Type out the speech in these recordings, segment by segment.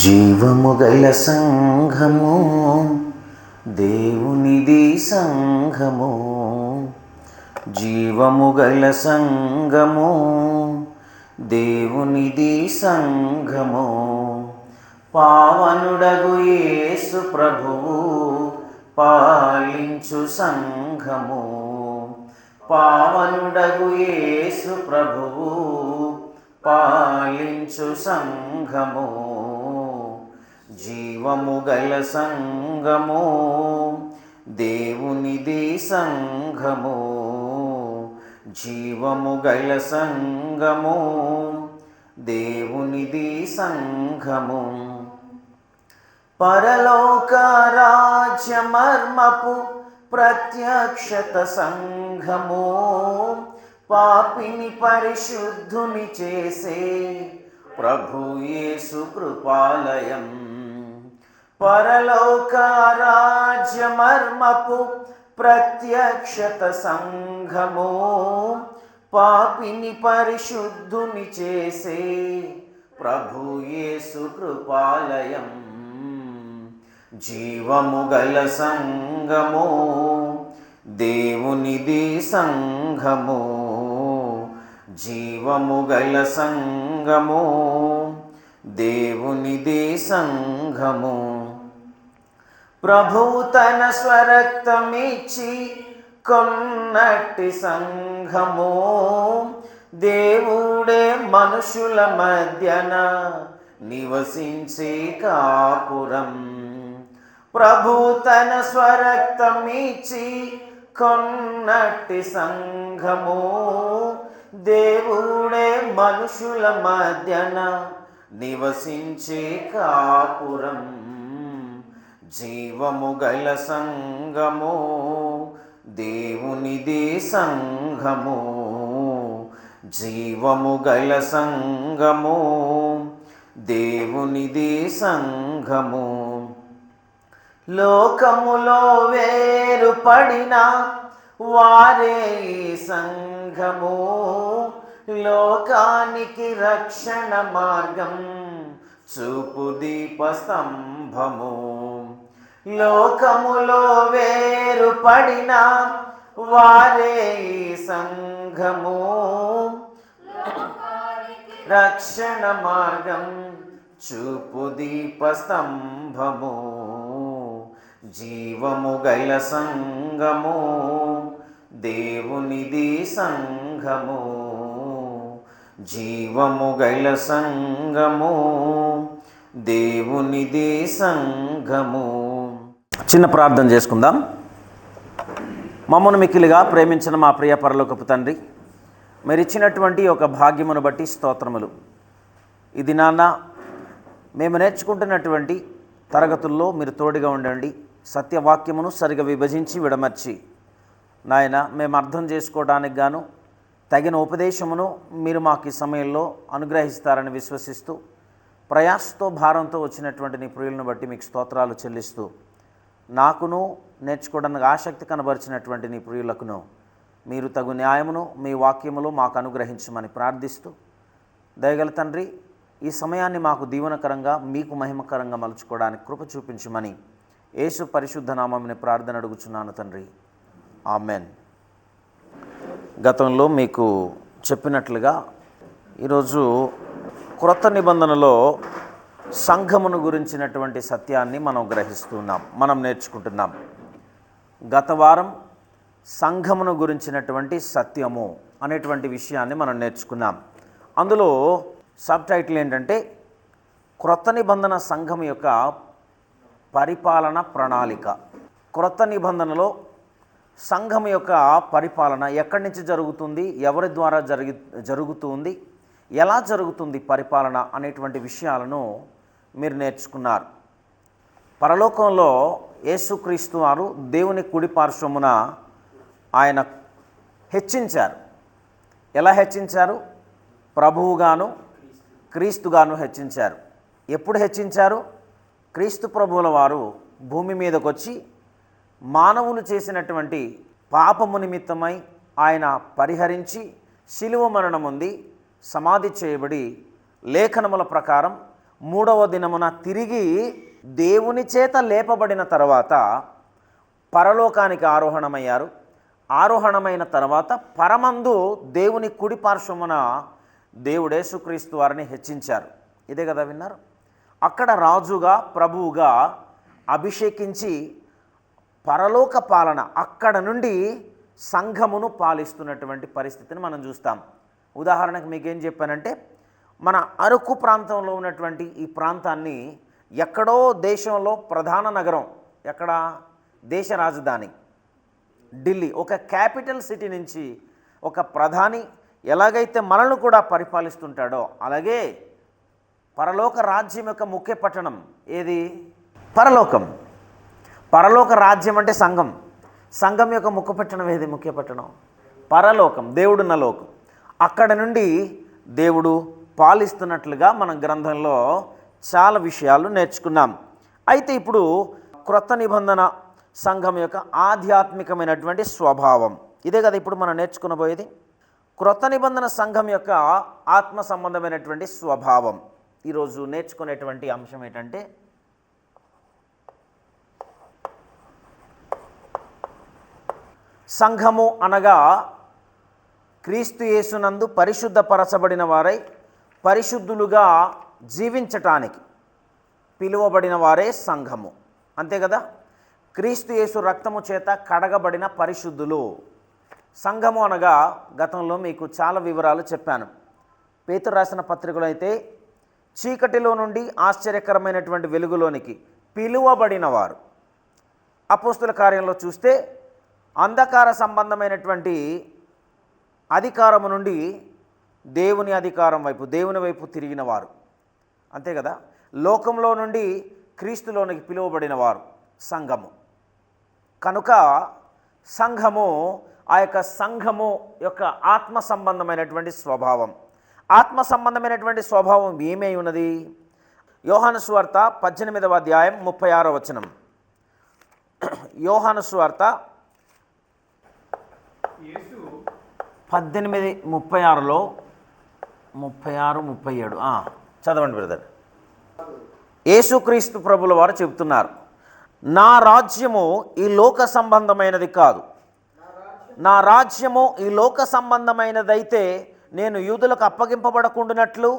జీవము గల సంఘము దేవునిది సంఘము. జీవము గల సంఘము దేవునిది సంఘము. పావనుడగు యేసు ప్రభువు పాలించు సంఘము. పావనుడగు యేసు ప్రభువు పాలించు సంఘము. జీవము గల సంఘము దేవునిది సంఘము. జీవము గల సంఘము దేవునిది సంఘము. పరలోక రాజ్య మర్మపు ప్రత్యక్షత సంఘము. పాపిని పరిశుద్ధుని చేసే ప్రభు యేసు కృపాలయం. పరలోక రాజ్య మర్మపు ప్రత్యక్షత సంఘము. పాపిని పరిశుద్ధుని చేసే ప్రభు యేసు కృపాలయం. జీవము గల సంఘము దేవునిది సంఘము. జీవము గల సంఘము దేవునిది సంఘము. ప్రభువు తన స్వరక్తమిచ్చి కొన్నట్టి సంఘము. దేవుడే మనుషుల మధ్యన నివసించే కాపురం. ప్రభు తన స్వరక్తమిచ్చి కొన్నట్టి సంఘము. దేవుడే మనుషుల మధ్యన నివసించే కాపురం. జీవము గల సంఘము దేవునిది సంఘము. జీవము గల సంఘము దేవునిది సంఘము. లోకములో వేరుపడిన వారే సంఘము. లోకానికి రక్షణ మార్గం చూపు దీపస్తంభము. లోకములో వేరుపడిన వారే సంఘము. రక్షణ మార్గం చూపు దీపస్తంభము. జీవము గల సంఘము దేవునిది సంఘము. జీవము గల సంఘము దేవునిది సంఘము. చిన్న ప్రార్థన చేసుకుందాం. మమ్మను మిక్కిలిగా ప్రేమించిన మా ప్రియ పరలోకపు తండ్రి, మీరు ఇచ్చినటువంటి ఒక భాగ్యమును బట్టి స్తోత్రములు. ఇది నాన్న మేము నేర్చుకుంటున్నటువంటి తరగతుల్లో మీరు తోడుగా ఉండండి. సత్యవాక్యమును సరిగా విభజించి విడమర్చి నాయన మేము అర్థం చేసుకోవడానికి గాను తగిన ఉపదేశమును మీరు మాకు ఈ సమయంలో అనుగ్రహిస్తారని విశ్వసిస్తూ ప్రయాసతో భారంతో వచ్చినటువంటి నీ ప్రియులను బట్టి మీకు స్తోత్రాలు చెల్లిస్తూ నాకును నేర్చుకోవడానికి ఆసక్తి కనబరిచినటువంటి నీ ప్రియులకును మీరు తగు న్యాయమును మీ వాక్యములో మాకు అనుగ్రహించమని ప్రార్థిస్తూ దయగల తండ్రి ఈ సమయాన్ని మాకు దీవెనకరంగా మీకు మహిమకరంగా మలుచుకోవడానికి కృప చూపించమని యేసు పరిశుద్ధ నామమున ప్రార్థన అడుగుచున్నాను తండ్రి. ఆమెన్. గతంలో మీకు చెప్పినట్లుగా ఈరోజు క్రొత్త నిబంధనలో సంఘమును గురించినటువంటి సత్యాన్ని మనం నేర్చుకుంటున్నాం. గత వారం సంఘమును గురించినటువంటి సత్యము అనేటువంటి విషయాన్ని మనం నేర్చుకున్నాం. అందులో సబ్ టైటిల్ ఏంటంటే క్రొత్త నిబంధన సంఘం యొక్క పరిపాలన ప్రణాళిక. క్రొత్త నిబంధనలో సంఘం యొక్క పరిపాలన ఎక్కడి నుంచి జరుగుతుంది, ఎవరి ద్వారా జరుగుతుంది, ఎలా జరుగుతుంది పరిపాలన అనేటువంటి విషయాలను మీరు నేర్చుకున్నారు. పరలోకంలో యేసుక్రీస్తు వారు దేవుని కుడి పార్శ్వమున ఆయన హెచ్చించారు. ఎలా హెచ్చించారు? ప్రభువుగాను క్రీస్తుగాను హెచ్చించారు. ఎప్పుడు హెచ్చించారు? క్రీస్తు ప్రభువుల వారు భూమి మీదకి వచ్చి మానవులు చేసినటువంటి పాపము నిమిత్తమై ఆయన పరిహరించి శిలువ మరణం ఉంది, సమాధి చేయబడి లేఖనముల ప్రకారం మూడవ దినమున తిరిగి దేవుని చేత లేపబడిన తర్వాత పరలోకానికి ఆరోహణమయ్యారు. ఆరోహణమైన తర్వాత పరమందు దేవుని కుడి పార్శ్వమున దేవుడు యేసుక్రీస్తు వారిని హెచ్చించారు. ఇదే కదా విన్నారు. అక్కడ రాజుగా ప్రభువుగా అభిషేకించి పరలోక పాలన అక్కడ నుండి సంఘమును పాలిస్తున్నటువంటి పరిస్థితిని మనం చూస్తాం. ఉదాహరణకు మీకేం చెప్పానంటే, మన అరకు ప్రాంతంలో ఉన్నటువంటి ఈ ప్రాంతాన్ని ఎక్కడో దేశంలో ప్రధాన నగరం, ఎక్కడ దేశ రాజధాని ఢిల్లీ, ఒక క్యాపిటల్ సిటీ నుంచి ఒక ప్రధాని ఎలాగైతే మనల్ని కూడా పరిపాలిస్తుంటాడో అలాగే పరలోక రాజ్యం యొక్క ముఖ్య పట్టణం ఏది? పరలోకం. పరలోక రాజ్యం అంటే సంఘం. సంఘం యొక్క ముఖ్య పట్టణం ఏది? ముఖ్య పట్టణం పరలోకం, దేవుడున్న లోకం. అక్కడ నుండి దేవుడు పాలిస్తున్నట్లుగా మనం గ్రంథంలో చాలా విషయాలు నేర్చుకున్నాం. అయితే ఇప్పుడు క్రొత్త నిబంధన సంఘం యొక్క ఆధ్యాత్మికమైనటువంటి స్వభావం ఇదే కదా ఇప్పుడు మనం నేర్చుకునబోయేది. క్రొత్త నిబంధన సంఘం యొక్క ఆత్మ సంబంధమైనటువంటి స్వభావం. ఈరోజు నేర్చుకునేటువంటి అంశం ఏంటంటే, సంఘము అనగా క్రీస్తు యేసునందు పరిశుద్ధపరచబడిన వారై పరిశుద్ధులుగా జీవించటానికి పిలువబడిన వారే సంఘము. అంతే కదా. క్రీస్తు యేసు రక్తము చేత కడగబడిన పరిశుద్ధులు. సంఘము అనగా గతంలో మీకు చాలా వివరాలు చెప్పాను. పేతురు రాసిన పత్రికలో అయితే చీకటిలో నుండి ఆశ్చర్యకరమైనటువంటి వెలుగులోనికి పిలువబడిన వారు. అపోస్తుల కార్యంలో చూస్తే అంధకార సంబంధమైనటువంటి అధికారము నుండి దేవుని అధికారం వైపు, దేవుని వైపు తిరిగిన వారు. అంతే కదా. లోకంలో నుండి క్రీస్తులోనికి పిలువబడిన వారు సంఘము. కనుక సంఘము, ఆ యొక్క సంఘము యొక్క ఆత్మ సంబంధమైనటువంటి స్వభావం. ఆత్మ సంబంధమైనటువంటి స్వభావం ఏమై ఉన్నది? యోహాను సువార్త 18వ అధ్యాయం 36వ వచనం. యోహాను సువార్త 18:36లో 36-37 చదవండి బ్రదర్. యేసుక్రీస్తు ప్రభుల వారు చెబుతున్నారు, నా రాజ్యము ఈ లోక సంబంధమైనది కాదు. నా రాజ్యము ఈ లోక సంబంధమైనదైతే నేను యూదులకు అప్పగింపబడకుండానట్లు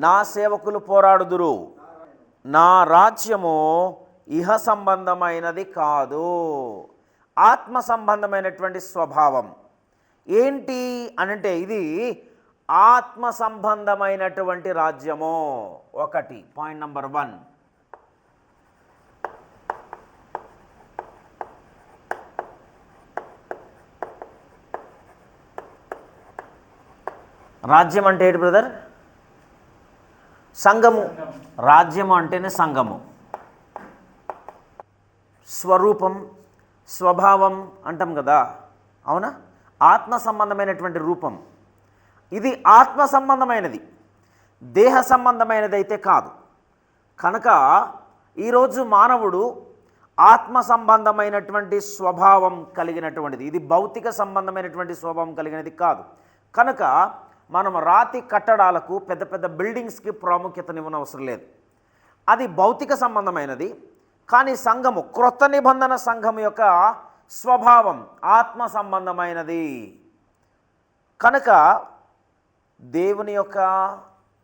నా సేవకులు పోరాడుదురు. నా రాజ్యము ఇహ సంబంధమైనది కాదు. ఆత్మ సంబంధమైనటువంటి స్వభావం ఏంటి అనంటే, ఇది ఆత్మ సంబంధమైనటువంటి రాజ్యము. ఒకటి పాయింట్ నంబర్ 1. రాజ్యం అంటే ఏంటి బ్రదర్? సంఘము. రాజ్యము అంటేనే సంఘము. స్వరూపం, స్వభావం అంటాం కదా, అవునా? ఆత్మ సంబంధమైనటువంటి రూపం. ఇది ఆత్మ సంబంధమైనది, దేహ సంబంధమైనది అయితే కాదు. కనుక ఈరోజు మానవుడు ఆత్మ సంబంధమైనటువంటి స్వభావం కలిగినటువంటిది, ఇది భౌతిక సంబంధమైనటువంటి స్వభావం కలిగినది కాదు. కనుక మనం రాతి కట్టడాలకు, పెద్ద పెద్ద బిల్డింగ్స్కి ప్రాముఖ్యతనివ్వనవసరం లేదు. అది భౌతిక సంబంధమైనది. కానీ సంఘము, క్రొత్త నిబంధన సంఘం యొక్క స్వభావం ఆత్మ సంబంధమైనది. కనుక దేవుని యొక్క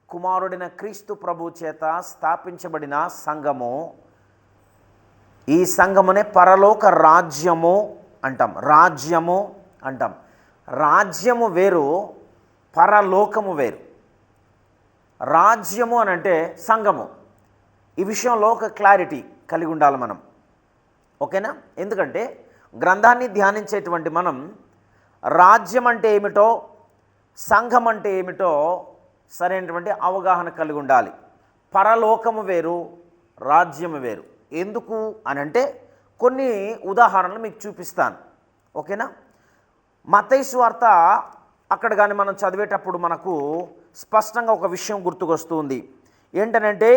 కుమారుడైన క్రీస్తు ప్రభు చేత స్థాపించబడిన సంఘము, ఈ సంఘమునే పరలోక రాజ్యము అంటాం. రాజ్యము అంటాం. రాజ్యము వేరు, పరలోకము వేరు. రాజ్యము అని అంటే సంఘము. ఈ విషయంలో ఒక క్లారిటీ కలిగి ఉండాలి మనం, ఓకేనా? ఎందుకంటే గ్రంథాన్ని ధ్యానించేటువంటి మనం రాజ్యం అంటే ఏమిటో, సంఘం అంటే ఏమిటో సరైనటువంటి అవగాహన కలిగి ఉండాలి. పరలోకము వేరు, రాజ్యము వేరు. ఎందుకు అనంటే కొన్ని ఉదాహరణలు మీకు చూపిస్తాను, ఓకేనా? మత్తయి సువార్త అక్కడ కానీ మనం చదివేటప్పుడు మనకు స్పష్టంగా ఒక విషయం గుర్తుకొస్తుంది. ఏంటనంటే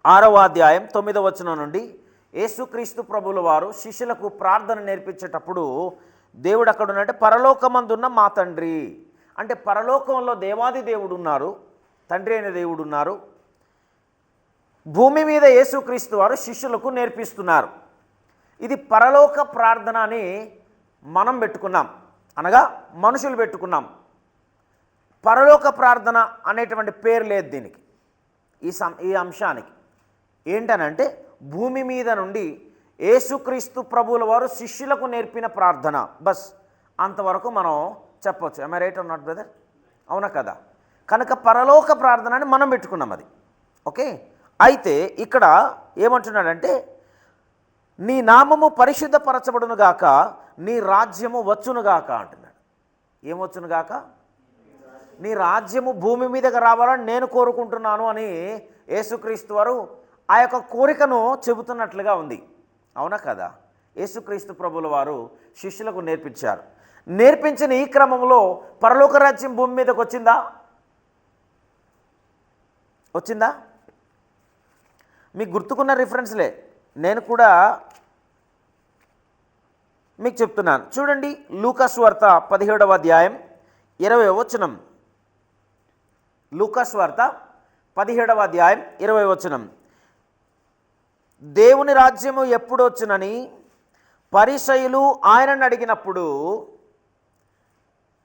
6వ అధ్యాయం 9వ వచనం నుండి యేసుక్రీస్తు ప్రభుల వారు శిష్యులకు ప్రార్థన నేర్పించేటప్పుడు దేవుడు అక్కడ ఉన్నట్టే పరలోకమందున్న మా తండ్రి అంటే, పరలోకంలో దేవాది దేవుడు ఉన్నారు, తండ్రి అయిన దేవుడు ఉన్నారు. భూమి మీద యేసుక్రీస్తు వారు శిష్యులకు నేర్పిస్తున్నారు. ఇది పరలోక ప్రార్థన అని మనం పెట్టుకున్నాం, అనగా మనుషులు పెట్టుకున్నాం. పరలోక ప్రార్థన అనేటువంటి పేరు లేదు దీనికి. ఈ అంశానికి ఏంటనంటే భూమి మీద నుండి యేసుక్రీస్తు ప్రభువుల వారు శిష్యులకు నేర్పిన ప్రార్థన, బస్ అంతవరకు మనం చెప్పవచ్చు. am I right or not brother? అవునా కదా? కనుక పరలోక ప్రార్థన అని మనం పెట్టుకున్నాం అది. ఓకే, అయితే ఇక్కడ ఏమంటున్నాడంటే నీ నామము పరిశుద్ధపరచబడునుగాక, నీ రాజ్యము వచ్చునుగాక అంటున్నాడు. ఏమొచ్చునుగాక? నీ రాజ్యము భూమి మీదకి రావాలని నేను కోరుకుంటున్నాను అని యేసుక్రీస్తు వారు ఆ యొక్క కోరికను చెబుతున్నట్లుగా ఉంది. అవునా కదా? యేసుక్రీస్తు ప్రభుల వారు శిష్యులకు నేర్పించారు. నేర్పించిన ఈ క్రమంలో పరలోక రాజ్యం భూమి మీదకి వచ్చిందా? వచ్చిందా? మీకు గుర్తుకున్న రిఫరెన్స్లే నేను కూడా మీకు చెప్తున్నాను. చూడండి, లూకాసు వార్త 17వ అధ్యాయం 20వ వచనం. లూకాసు వార్త 17వ అధ్యాయం 20వ వచనం. దేవుని రాజ్యము ఎప్పుడు వచ్చునని పరిసయ్యులు ఆయనను అడిగినప్పుడు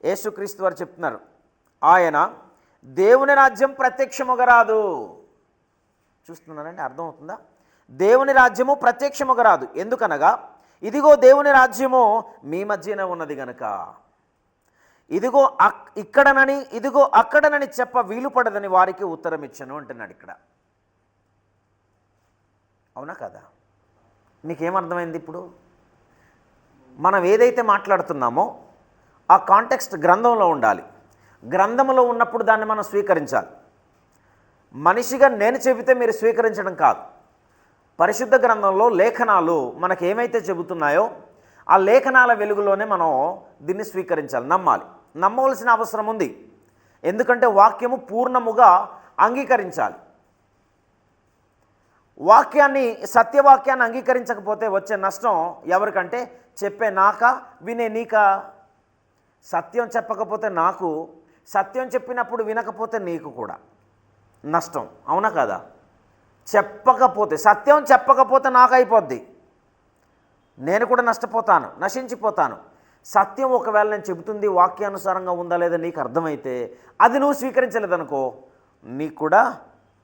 యేసుక్రీస్తు వారు చెప్తున్నారు, ఆయన దేవుని రాజ్యం ప్రత్యక్షముగా రాదు. చూస్తున్నారండి, అర్థమవుతుందా? దేవుని రాజ్యము ప్రత్యక్షముగా రాదు. ఎందుకనగా ఇదిగో దేవుని రాజ్యము మీ మధ్యనే ఉన్నది గనక. ఇదిగో ఇక్కడనని ఇదిగో అక్కడనని చెప్ప వీలు పడదని వారికి ఉత్తరం ఇచ్చాను అంటున్నాడు ఇక్కడ. అవునా కదా? మీకేమర్థమైంది? ఇప్పుడు మనం ఏదైతే మాట్లాడుతున్నామో ఆ కాంటెక్స్ట్ గ్రంథంలో ఉండాలి. గ్రంథంలో ఉన్నప్పుడు దాన్ని మనం స్వీకరించాలి. మనిషిగా నేను చెబితే మీరు స్వీకరించడం కాదు. పరిశుద్ధ గ్రంథంలో లేఖనాలు మనకు ఏమైతే చెబుతున్నాయో ఆ లేఖనాల వెలుగులోనే మనం దీన్ని స్వీకరించాలి, నమ్మాలి. నమ్మవలసిన అవసరం ఉంది. ఎందుకంటే వాక్యము పూర్ణముగా అంగీకరించాలి. వాక్యాన్ని, సత్యవాక్యాన్ని అంగీకరించకపోతే వచ్చే నష్టం ఎవరికంటే చెప్పే నాకా, వినే నీకా? సత్యం చెప్పకపోతే నాకు, సత్యం చెప్పినప్పుడు వినకపోతే నీకు కూడా నష్టం. అవునా కదా? చెప్పకపోతే, సత్యం చెప్పకపోతే నాకు అయిపోద్ది, నేను కూడా నష్టపోతాను, నశించిపోతాను. సత్యం ఒకవేళ నేను చెబుతుంది వాక్యానుసారంగా ఉందా లేదా నీకు అర్థమైతే అది నువ్వు స్వీకరించలేదనుకో, నీకు కూడా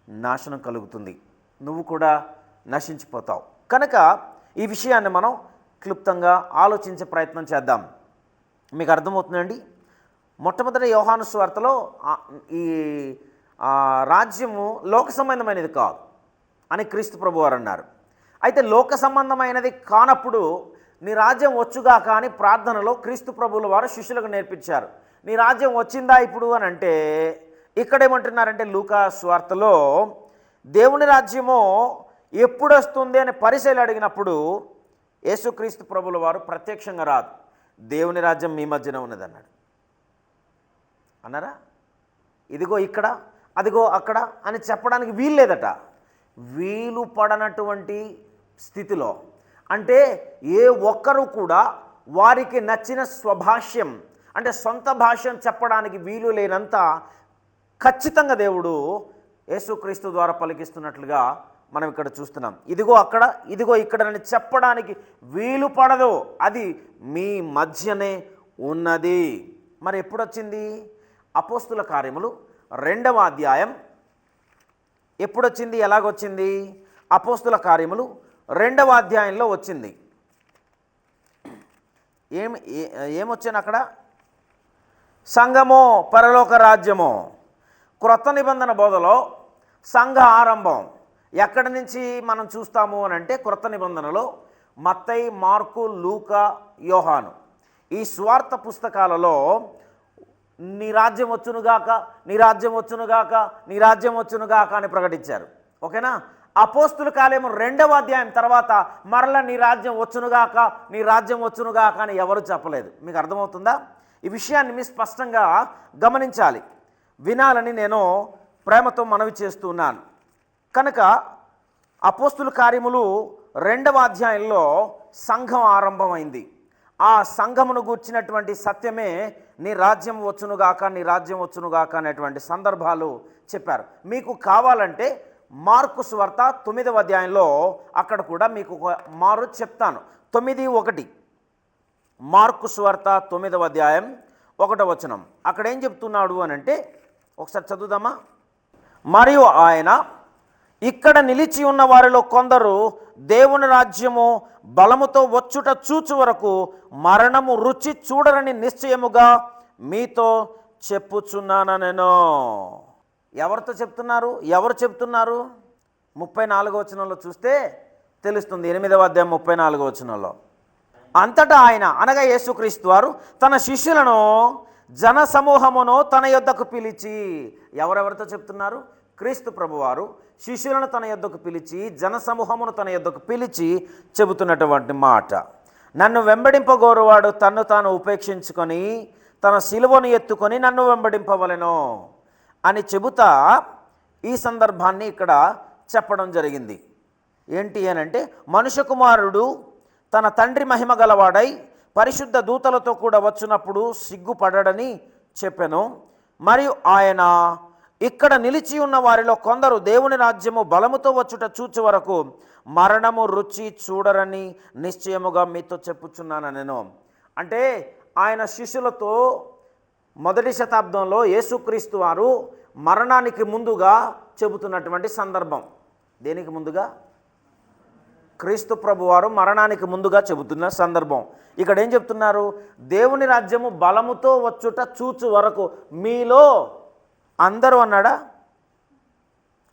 నాశనం కలుగుతుంది, నువ్వు కూడా నశించిపోతావు. కనుక ఈ విషయాన్ని మనం క్లుప్తంగా ఆలోచించే ప్రయత్నం చేద్దాం. మీకు అర్థమవుతుందండి? మొట్టమొదటి యోహాను సువార్తలో ఈ రాజ్యము లోక సంబంధమైనది కాదు అని క్రీస్తు ప్రభు వారు అన్నారు. అయితే లోక సంబంధమైనది కానప్పుడు నీ రాజ్యం వచ్చుగాక అని ప్రార్థనలో క్రీస్తు ప్రభువుల వారు శిష్యులకు నేర్పించారు. నీ రాజ్యం వచ్చిందా ఇప్పుడు అని అంటే ఇక్కడేమంటున్నారంటే లూకా సువార్తలో దేవుని రాజ్యము ఎప్పుడు వస్తుంది అని పరిసయ్యులు అడిగినప్పుడు యేసుక్రీస్తు ప్రభువుల వారు ప్రత్యక్షంగా రాదు, దేవుని రాజ్యం మీ మధ్యన ఉన్నదన్నాడు. అన్నారా? ఇదిగో ఇక్కడ, అదిగో అక్కడ అని చెప్పడానికి వీలు లేదట. వీలు పడనటువంటి స్థితిలో, అంటే ఏ ఒక్కరూ కూడా వారికి నచ్చిన స్వభాష్యం అంటే సొంత భాష్యం చెప్పడానికి వీలు లేనంత ఖచ్చితంగా దేవుడు యేసుక్రీస్తు ద్వారా పలికిస్తున్నట్లుగా మనం ఇక్కడ చూస్తున్నాం. ఇదిగో అక్కడ, ఇదిగో ఇక్కడ అని చెప్పడానికి వీలు పడదు, అది మీ మధ్యనే ఉన్నది. మరి ఎప్పుడు వచ్చింది? అపోస్తుల కార్యములు 2వ అధ్యాయం ఎప్పుడొచ్చింది? ఎలాగొచ్చింది? అపోస్తుల కార్యములు 2వ అధ్యాయంలో వచ్చింది. ఏమొచ్చాను అక్కడ? సంఘమో పరలోక రాజ్యమో. క్రొత్త నిబంధన బోధలో సంఘ ఆరంభం ఎక్కడి నుంచి మనం చూస్తాము అని అంటే క్రొత్త నిబంధనలో మత్తయి, మార్కు, లూకా, యోహాను ఈ స్వార్థ పుస్తకాలలో నీ రాజ్యం వచ్చునుగాక, నీ రాజ్యం వచ్చునుగాక, నీ రాజ్యం వచ్చునుగాక అని ప్రకటించారు. ఓకేనా? అపోస్తుల కార్యము 2వ అధ్యాయం తర్వాత మరలా నీ రాజ్యం వచ్చునుగాక, నీ రాజ్యం వచ్చునుగాక అని ఎవరు చెప్పలేదు. మీకు అర్థమవుతుందా? ఈ విషయాన్ని మీరు స్పష్టంగా గమనించాలి, వినాలని నేను ప్రేమతో మనవి చేస్తున్నాను. కనుక అపోస్తుల కార్యములు 2వ అధ్యాయంలో సంఘం ఆరంభమైంది. ఆ సంఘమును గూర్చినటువంటి సత్యమే నీ రాజ్యం వచ్చునుగాక, నీ రాజ్యం వచ్చునుగాక అనేటువంటి సందర్భాలు చెప్పారు. మీకు కావాలంటే మార్కు సువార్త 9వ అధ్యాయంలో అక్కడ కూడా మీకు మారు చెప్తాను. 9:1 మార్కు సువార్త 9వ అధ్యాయం 1వ వచనం. అక్కడ ఏం చెప్తున్నాడు అని అంటే ఒకసారి చదువుదామా. మరియు ఆయన ఇక్కడ నిలిచి ఉన్న వారిలో కొందరు దేవుని రాజ్యము బలముతో వచ్చుట చూచు వరకు మరణము రుచి చూడరని నిశ్చయముగా మీతో చెప్పుచున్నాను నేను. ఎవరితో చెప్తున్నారు? ఎవరు చెప్తున్నారు? 34వ వచనంలో చూస్తే తెలుస్తుంది. 8వ అధ్యాయం 34వ వచనంలో, అంతటా ఆయన అనగా యేసుక్రీస్తు వారు తన శిష్యులను జన సమూహమును తన యొద్దకు పిలిచి, ఎవరెవరితో చెప్తున్నారు? క్రీస్తు ప్రభువారు శిష్యులను తన యొద్దకు పిలిచి జన సమూహమును తన యొద్దకు పిలిచి చెబుతున్నటువంటి మాట, నన్ను వెంబడింపగోరువాడు తన్ను తాను ఉపేక్షించుకొని తన సిలువను ఎత్తుకొని నన్ను వెంబడింపవలెను అని చెబుతా ఈ సందర్భాన్ని ఇక్కడ చెప్పడం జరిగింది. ఏంటి అని అంటే, మనుష్య కుమారుడు తన తండ్రి మహిమ గలవాడై పరిశుద్ధ దూతలతో కూడా వచ్చినప్పుడు సిగ్గుపడడని చెప్పెను. మరియు ఆయన ఇక్కడ నిలిచి ఉన్న వారిలో కొందరు దేవుని రాజ్యము బలముతో వచ్చుట చూచు వరకు మరణము రుచి చూడరని నిశ్చయముగా మీతో చెప్పుచున్నాను నేను. అంటే ఆయన శిష్యులతో మొదటి శతాబ్దంలో యేసుక్రీస్తు వారు మరణానికి ముందుగా చెబుతున్నటువంటి సందర్భం. దేనికి ముందుగా? క్రీస్తు ప్రభు వారు మరణానికి ముందుగా చెబుతున్న సందర్భం. ఇక్కడ ఏం చెప్తున్నారు? దేవుని రాజ్యము బలముతో వచ్చుట చూచు వరకు మీలో అందరూ అన్నాడా?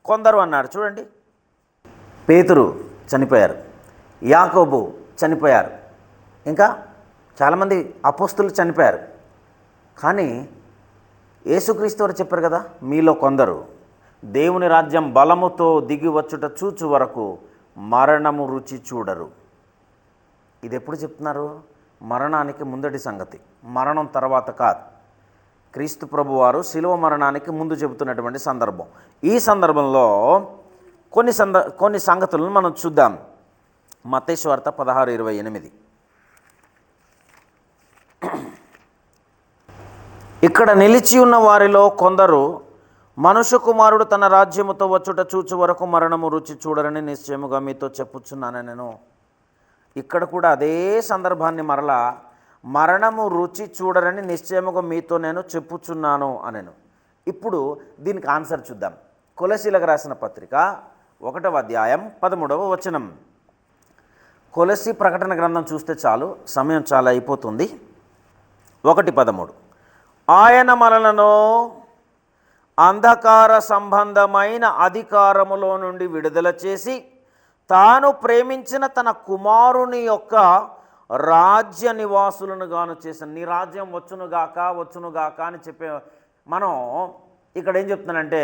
కొందరు అన్నాడు. చూడండి, పేతురు చనిపోయారు, యాకోబు చనిపోయారు, ఇంకా చాలామంది అపోస్తులు చనిపోయారు. కానీ యేసుక్రీస్తు వారు చెప్పారు కదా, మీలో కొందరు దేవుని రాజ్యం బలముతో దిగి వచ్చుట చూచు వరకు మరణము రుచి చూడరు. ఇది ఎప్పుడు చెప్తున్నారు? మరణానికి ముందటి సంగతి, మరణం తర్వాత కాదు. క్రీస్తు ప్రభు వారు శిలువ మరణానికి ముందు చెబుతున్నటువంటి సందర్భం. ఈ సందర్భంలో కొన్ని సంగతులను మనం చూద్దాం. మత్తయి సువార్త 16:28. ఇక్కడ నిలిచి ఉన్న వారిలో కొందరు మనుష్య కుమారుడు తన రాజ్యముతో వచ్చుట చూచు వరకు మరణము రుచి చూడరని నిశ్చయముగా మీతో చెప్పుచున్నాను నేను. ఇక్కడ కూడా అదే సందర్భాన్ని మరలా మరణము రుచి చూడరని నిశ్చయముగా మీతో నేను చెప్పుచున్నాను అనెను. ఇప్పుడు దీనికి ఆన్సర్ చూద్దాం. కొలసీలకు రాసిన పత్రిక 1వ అధ్యాయం 13వ వచనం. కొలసీ ప్రకటన గ్రంథం చూస్తే చాలు, సమయం చాలా అయిపోతుంది. 1:13 ఆయన మనలను అంధకార సంబంధమైన అధికారములో నుండి విడుదల చేసి తాను ప్రేమించిన తన కుమారుని యొక్క రాజ్య నివాసులను గాను చేసిన. నీ రాజ్యం వచ్చునుగాక వచ్చునుగాక అని చెప్పే మనం ఇక్కడ ఏం చెప్తున్నానంటే,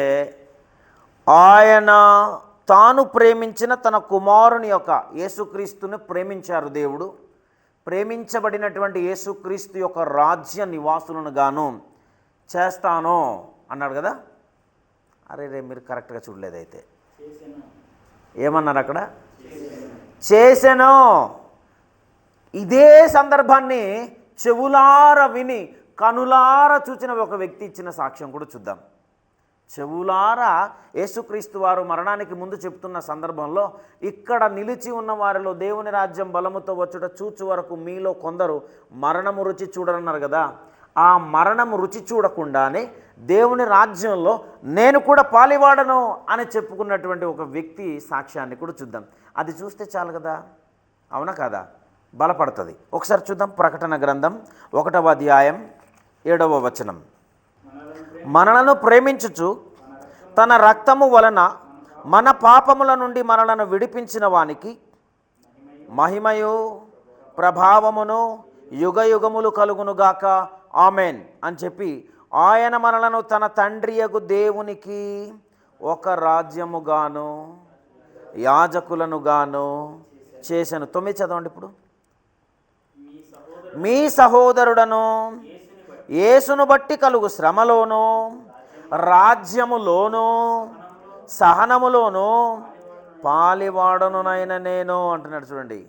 ఆయన తాను ప్రేమించిన తన కుమారుని యొక్క, యేసుక్రీస్తుని ప్రేమించారు దేవుడు. ప్రేమించబడినటువంటి యేసుక్రీస్తు యొక్క రాజ్య నివాసులను గాను చేస్తాను అన్నాడు కదా. అరే మీరు కరెక్ట్గా చూడలేదైతే. ఏమన్నారు అక్కడ? చేసెను. ఇదే సందర్భాన్ని చెవులార విని కనులార చూచిన ఒక వ్యక్తి ఇచ్చిన సాక్ష్యం కూడా చూద్దాం. చెవులారా యేసుక్రీస్తు వారు మరణానికి ముందు చెప్తున్న సందర్భంలో, ఇక్కడ నిలిచి ఉన్న వారిలో దేవుని రాజ్యం బలముతో వచ్చుట చూచు వరకు మీలో కొందరు మరణము రుచి చూడరన్నారు కదా. ఆ మరణము రుచి చూడకుండానే దేవుని రాజ్యంలో నేను కూడా పాలివాడను అని చెప్పుకున్నటువంటి ఒక వ్యక్తి సాక్ష్యాన్ని కూడా చూద్దాం. అది చూస్తే చాలు కదా, అవునా కాదా? బలపడుతుంది. ఒకసారి చూద్దాం. ప్రకటన గ్రంథం 1వ అధ్యాయం 7వ వచనం. మనలను ప్రేమించుచు తన రక్తము వలన మన పాపముల నుండి మనలను విడిపించిన వానికి మహిమయు ప్రభావమును యుగయుగములు కలుగునుగాక, ఆమెన్ అని చెప్పి ఆయన మనలను తన తండ్రియగు దేవునికి ఒక రాజ్యముగాను యాజకులను గాను చేశాను. 9 చదవండి ఇప్పుడు. మీ సహోదరుడను యేసును బట్టి కలుగు శ్రమలోను రాజ్యములోను సహనములోను పాలివాడనునైన నేను అంటున్నాడు. చూడండి,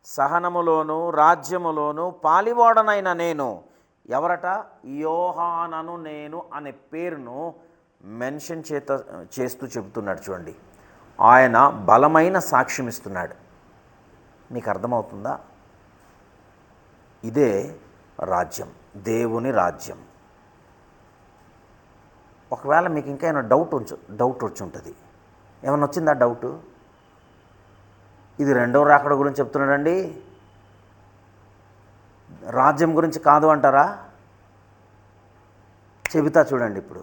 సహనములోను రాజ్యములోను పాలివాడనైన నేను, ఎవరట? యోహానను నేను అనే పేరును మెన్షన్ చేస్తూ చెబుతున్నాడు. చూడండి, ఆయన బలమైన సాక్ష్యం ఇస్తున్నాడు. మీకు అర్థమవుతుందా? ఇదే రాజ్యం, దేవుని రాజ్యం. ఒకవేళ మీకు ఇంకా ఏమైనా డౌట్ వచ్చి ఉంటుంది. ఏమన్నా వచ్చిందా డౌటు? ఇది రెండవ రాకడ గురించి చెప్తున్నాడండి, రాజ్యం గురించి కాదు అంటారా? చెబుతా చూడండి. ఇప్పుడు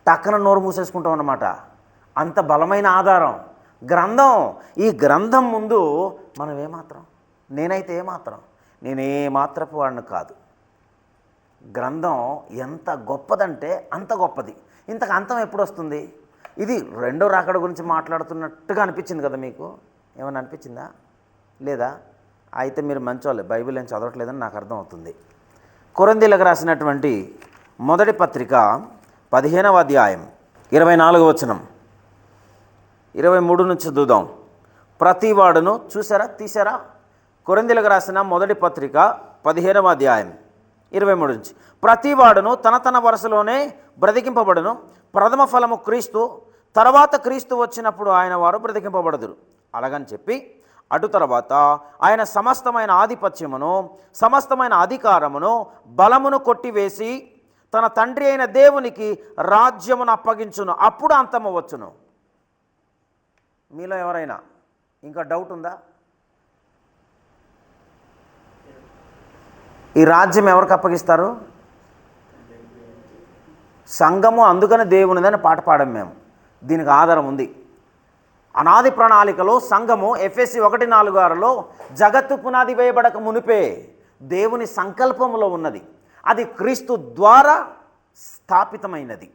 టక్కన నోరు మూసేసుకుంటాం అన్నమాట. అంత బలమైన ఆధారం గ్రంథం. ఈ గ్రంథం ముందు మనం ఏమాత్రం, నేనైతే నేనేమాత్రపు వాడిని కాదు. గ్రంథం ఎంత గొప్పదంటే అంత గొప్పది. ఇంతకు అంతం ఎప్పుడు వస్తుంది? ఇది రెండో రాకడ గురించి మాట్లాడుతున్నట్టుగా అనిపించింది కదా మీకు? ఏమన్నా అనిపించిందా? లేదా? అయితే మీరు మంచోళ్ళే, బైబిల్ ఏం చదవట్లేదని నాకు అర్థమవుతుంది. కొరింథీయులకు రాసినటువంటి మొదటి పత్రిక 15వ అధ్యాయం 24వ వచనం, 23 నుంచి చదువుదాం. ప్రతివాడును, తీసారా? కొరింథీయులకు రాసిన మొదటి పత్రిక 15వ అధ్యాయం 23 నుంచి, ప్రతివాడును తన వరుసలోనే బ్రతికింపబడును. ప్రథమ ఫలము క్రీస్తు, తర్వాత క్రీస్తు వచ్చినప్పుడు ఆయన వారు బ్రతికింపబడదురు. అలాగని చెప్పి అటు తర్వాత ఆయన సమస్తమైన ఆధిపత్యమును, సమస్తమైన అధికారమును, బలమును కొట్టివేసి తన తండ్రి అయిన దేవునికి రాజ్యమును అప్పగించును. అప్పుడు అంతము వచ్చును. మీలో ఎవరైనా ఇంకా డౌట్ ఉందా? ఈ రాజ్యం ఎవరికి అప్పగిస్తారు? సంఘము. అందుకని దేవునిదని పాట పాడాం మేము. దీనికి ఆధారం ఉంది. అనాది ప్రణాళికలో సంఘము ఎఫెసీ 1:4-6లో జగత్తు పునాది వేయబడక మునిపే దేవుని సంకల్పములో ఉన్నది. అది క్రీస్తు ద్వారా స్థాపితమైనది.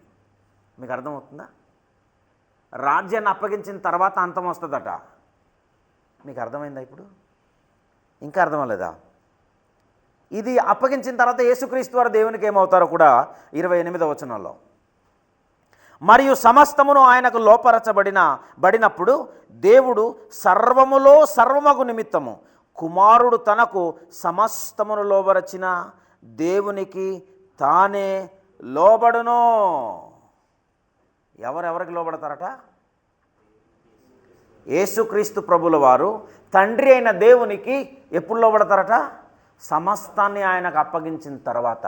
మీకు అర్థమవుతుందా? రాజ్యాన్ని అప్పగించిన తర్వాత అంతం వస్తుందట. మీకు అర్థమైందా? ఇప్పుడు ఇంకా అర్థమలేదా? ఇది అప్పగించిన తర్వాత యేసుక్రీస్తు వారు దేవునికి ఏమవుతారో కూడా 28వ వచనంలో, మరియు సమస్తమును ఆయనకు లోపరచబడినప్పుడు దేవుడు సర్వములో సర్వమగు నిమిత్తము కుమారుడు తనకు సమస్తమును లోబరచిన దేవునికి తానే లోబడును. ఎవరెవరికి లోబడతారట? యేసుక్రీస్తు ప్రభుల వారు తండ్రి అయిన దేవునికి ఎప్పుడు లోబడతారట? సమస్తాన్ని ఆయనకు అప్పగించిన తర్వాత.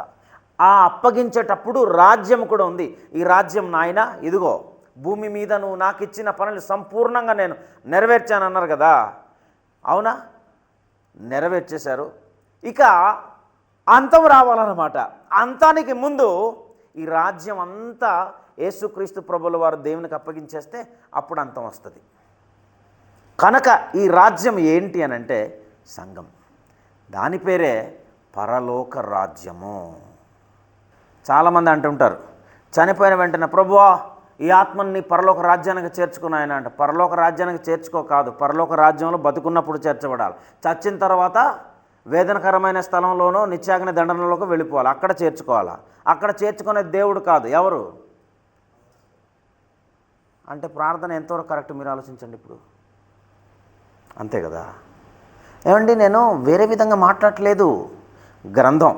ఆ అప్పగించేటప్పుడు రాజ్యం కూడా ఉంది. ఈ రాజ్యం నాయన, ఇదిగో భూమి మీద నువ్వు నాకు ఇచ్చిన పనులు సంపూర్ణంగా నేను నెరవేర్చానన్నారు కదా. అవునా? నెరవేర్చేశారు. ఇక అంతం రావాలన్నమాట. అంతానికి ముందు ఈ రాజ్యం అంతా యేసుక్రీస్తు ప్రభుల వారు దేవునికి అప్పగించేస్తే అప్పుడు అంతం వస్తుంది. కనుక ఈ రాజ్యం ఏంటి అని అంటే సంఘం. దాని పేరే పరలోక రాజ్యము. చాలామంది అంటుంటారు, చనిపోయిన వెంటనే ప్రభువా ఈ ఆత్మని పరలోక రాజ్యానికి చేర్చుకున్నాయన అంట. పరలోక రాజ్యానికి చేర్చుకో కాదు, పరలోక రాజ్యంలో బతుకున్నప్పుడు చేర్చబడాలి. చచ్చిన తర్వాత వేదనకరమైన స్థలంలోనో నిత్యాగ్ని దండనలోకి వెళ్ళిపోవాలి, అక్కడ చేర్చుకోవాలి. అక్కడ చేర్చుకునే దేవుడు కాదు. ఎవరు అంటే ప్రార్థన ఎంతవరకు కరెక్ట్ మీరు ఆలోచించండి. ఇప్పుడు అంతే కదా. ఏమండి, నేను వేరే విధంగా మాట్లాడట్లేదు. గ్రంథం,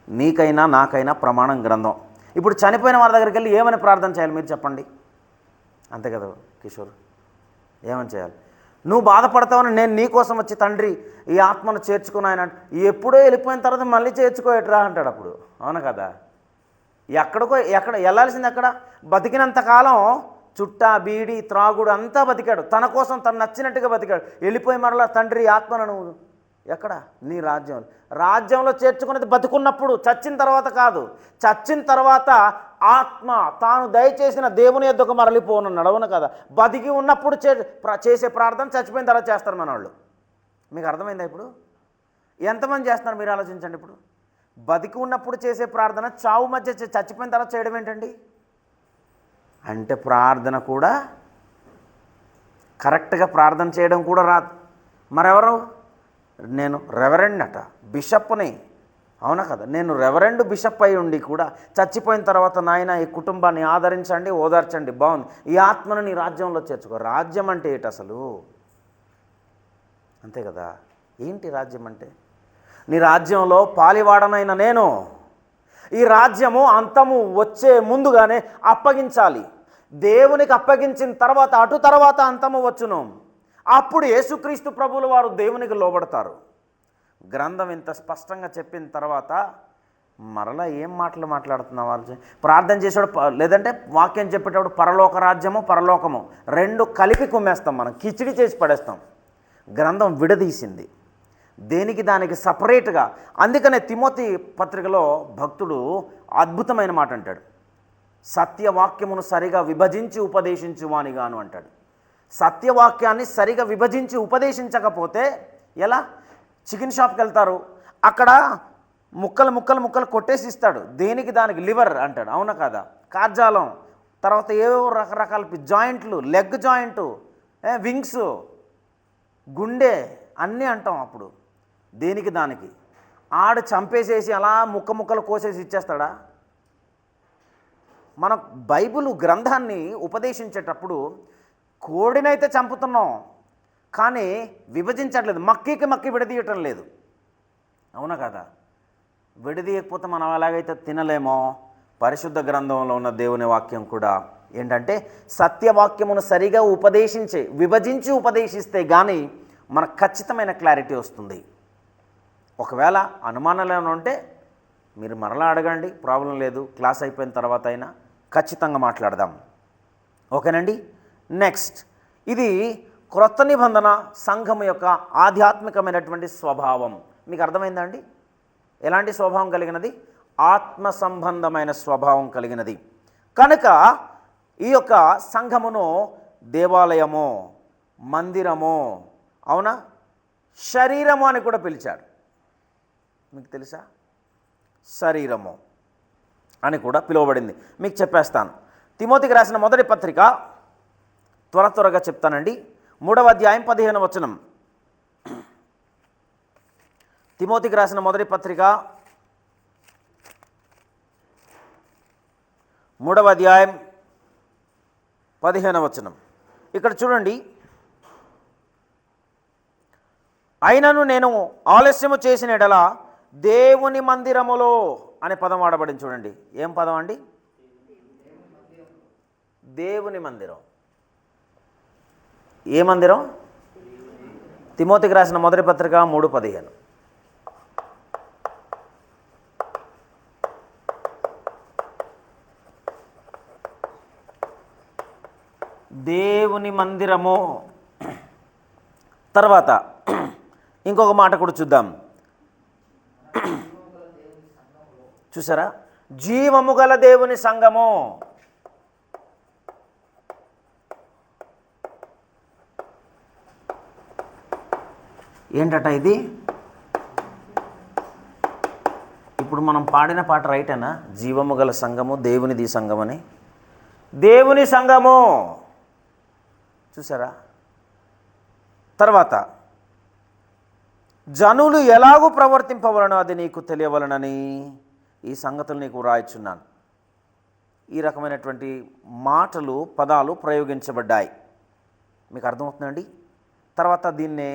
నీకైనా నాకైనా ప్రమాణం గ్రంథం. ఇప్పుడు చనిపోయిన వారి దగ్గరికి వెళ్ళి ఏమని ప్రార్థన చేయాలి మీరు చెప్పండి? అంతే కదా కిషోర్, ఏమని చేయాలి? నువ్వు బాధపడతావని నేను నీ కోసం వచ్చి తండ్రి ఈ ఆత్మను చేర్చుకున్నాయన, ఎప్పుడో వెళ్ళిపోయిన తర్వాత మళ్ళీ చేర్చుకోయట్రా అంటాడు. అప్పుడు అవును కదా. ఎక్కడ వెళ్ళాల్సింది? అక్కడ బతికినంతకాలం చుట్టా బీడి త్రాగుడు అంతా బతికాడు, తన కోసం తను నచ్చినట్టుగా బతికాడు. వెళ్ళిపోయి మరలా తండ్రి ఆత్మను నువ్వు ఎక్కడ? నీ రాజ్యంలో చేర్చుకునేది బతుకున్నప్పుడు, చచ్చిన తర్వాత కాదు. చచ్చిన తర్వాత ఆత్మ తాను దయచేసిన దేవుని యొద్దకు మరలిపోనున్నాడు. అవును కదా. బతికి ఉన్నప్పుడు చేసే ప్రార్థన చచ్చిపోయిన తర్వాత చేస్తారు మన వాళ్ళు. మీకు అర్థమైందా? ఇప్పుడు ఎంతమంది చేస్తున్నారు మీరు ఆలోచించండి. ఇప్పుడు బతికి ఉన్నప్పుడు చేసే ప్రార్థన చావు మధ్య చచ్చిపోయిన తర్వాత చేయడం ఏంటండి? అంటే ప్రార్థన కూడా కరెక్ట్గా ప్రార్థన చేయడం కూడా రాదు. మరెవరు? నేను రెవరెండ్ అట, బిషప్ని. అవునా కదా. నేను రెవరెండ్ బిషప్ అయి ఉండి కూడా చచ్చిపోయిన తర్వాత నాయన ఈ కుటుంబాన్ని ఆదరించండి, ఓదార్చండి, బాగుంది, ఈ ఆత్మను నీ రాజ్యంలో చేర్చుకో. రాజ్యం అంటే ఏంటి అసలు? అంతే కదా. ఏంటి రాజ్యం అంటే? నీ రాజ్యంలో పాలివాడనైన నేను ఈ రాజ్యము అంతము వచ్చే ముందుగానే అప్పగించాలి. దేవునికి అప్పగించిన తర్వాత అటు తర్వాత అంతము వచ్చును. అప్పుడు యేసుక్రీస్తు ప్రభువుల వారు దేవునికి లోబడతారు. గ్రంథం ఇంత స్పష్టంగా చెప్పిన తర్వాత మరలా ఏం మాటలు మాట్లాడుతున్నా వాళ్ళు? ప్రార్థన చేసేవాడు లేదంటే వాక్యం చెప్పేటప్పుడు పరలోక రాజ్యము పరలోకము రెండు కలిపి కుమ్మేస్తాం, మనం కిచిడి చేసి పడేస్తాం. గ్రంథం విడదీసింది దేనికి దానికి సపరేట్గా. అందుకనే తిమోతి పత్రికలో భక్తుడు అద్భుతమైన మాట అంటాడు, సత్యవాక్యమును సరిగా విభజించి ఉపదేశించువానిగాను అంటాడు. సత్యవాక్యాన్ని సరిగా విభజించి ఉపదేశించకపోతే ఎలా? చికెన్ షాప్కి వెళ్తారు, అక్కడ ముక్కలు ముక్కలు ముక్కలు కొట్టేసి ఇస్తాడు, దేనికి దానికి లివర్ అంటాడు, అవునా కదా? కార్జాలం, తర్వాత ఏవో రకరకాల జాయింట్లు, లెగ్ జాయింటు, వింగ్స్, గుండె అన్నీ అంటాం. అప్పుడు దేనికి దానికి ఆడు చంపేసేసి అలా ముక్క ముక్కలు కోసేసి ఇచ్చేస్తాడా? మన బైబిల్ గ్రంథాన్ని ఉపదేశించేటప్పుడు కోడినైతే చంపుతున్నాం కానీ విభజించట్లేదు, మక్కి విడదీయటం లేదు, అవునా కదా? విడదీయకపోతే మనం ఎలాగైతే తినలేమో పరిశుద్ధ గ్రంథంలో ఉన్న దేవుని వాక్యం కూడా ఏంటంటే సత్యవాక్యమును సరిగా విభజించి ఉపదేశిస్తే కానీ మనకు ఖచ్చితమైన క్లారిటీ వస్తుంది. ఒకవేళ అనుమానాలు ఏమైనా ఉంటే మీరు మరలా అడగండి, ప్రాబ్లం లేదు. క్లాస్ అయిపోయిన తర్వాత అయినా ఖచ్చితంగా మాట్లాడదాం, ఓకేనండి? నెక్స్ట్, ఇది క్రొత్త నిబంధన సంఘం యొక్క ఆధ్యాత్మికమైనటువంటి స్వభావం. మీకు అర్థమైందండి? ఎలాంటి స్వభావం కలిగినది? ఆత్మ సంబంధమైన స్వభావం కలిగినది. కనుక ఈ యొక్క సంఘమును దేవాలయము, మందిరము, అవునా, శరీరము అని కూడా పిలిచాడు. మీకు తెలుసా? శరీరము అని కూడా పిలువబడింది. మీకు చెప్పేస్తాను. తిమోతికి రాసిన మొదటి పత్రిక త్వరగా చెప్తానండి. 3వ అధ్యాయం 15వ వచనం. తిమోతికి రాసిన మొదటి పత్రిక 3వ అధ్యాయం 15వ వచనం. ఇక్కడ చూడండి, అయినను నేను ఆలస్యము చేసిన ఎడల దేవుని మందిరములో అనే పదం వాడబడింది. చూడండి, ఏం పదం అండి? దేవుని మందిరం. ఏ మందిరం? తిమోతికి రాసిన మొదటి పత్రిక 3:15. దేవుని మందిరము. తర్వాత ఇంకొక మాట కూడా చూద్దాం. చూసారా? జీవము గల దేవుని సంఘము. ఏంటట ఇది? ఇప్పుడు మనం పాడిన పాట రైటేనా? జీవము గల సంఘము, దేవునిది సంఘం అని. దేవుని సంఘము, చూసారా? తర్వాత జనులు ఎలాగూ ప్రవర్తింపవలనో అది నీకు తెలియవలనని ఈ సంగతులు నీకు వ్రాయిచున్నాను. ఈ రకమైనటువంటి మాటలు, పదాలు ప్రయోగించబడ్డాయి. మీకు అర్థమవుతుందండి? తర్వాత దీన్నే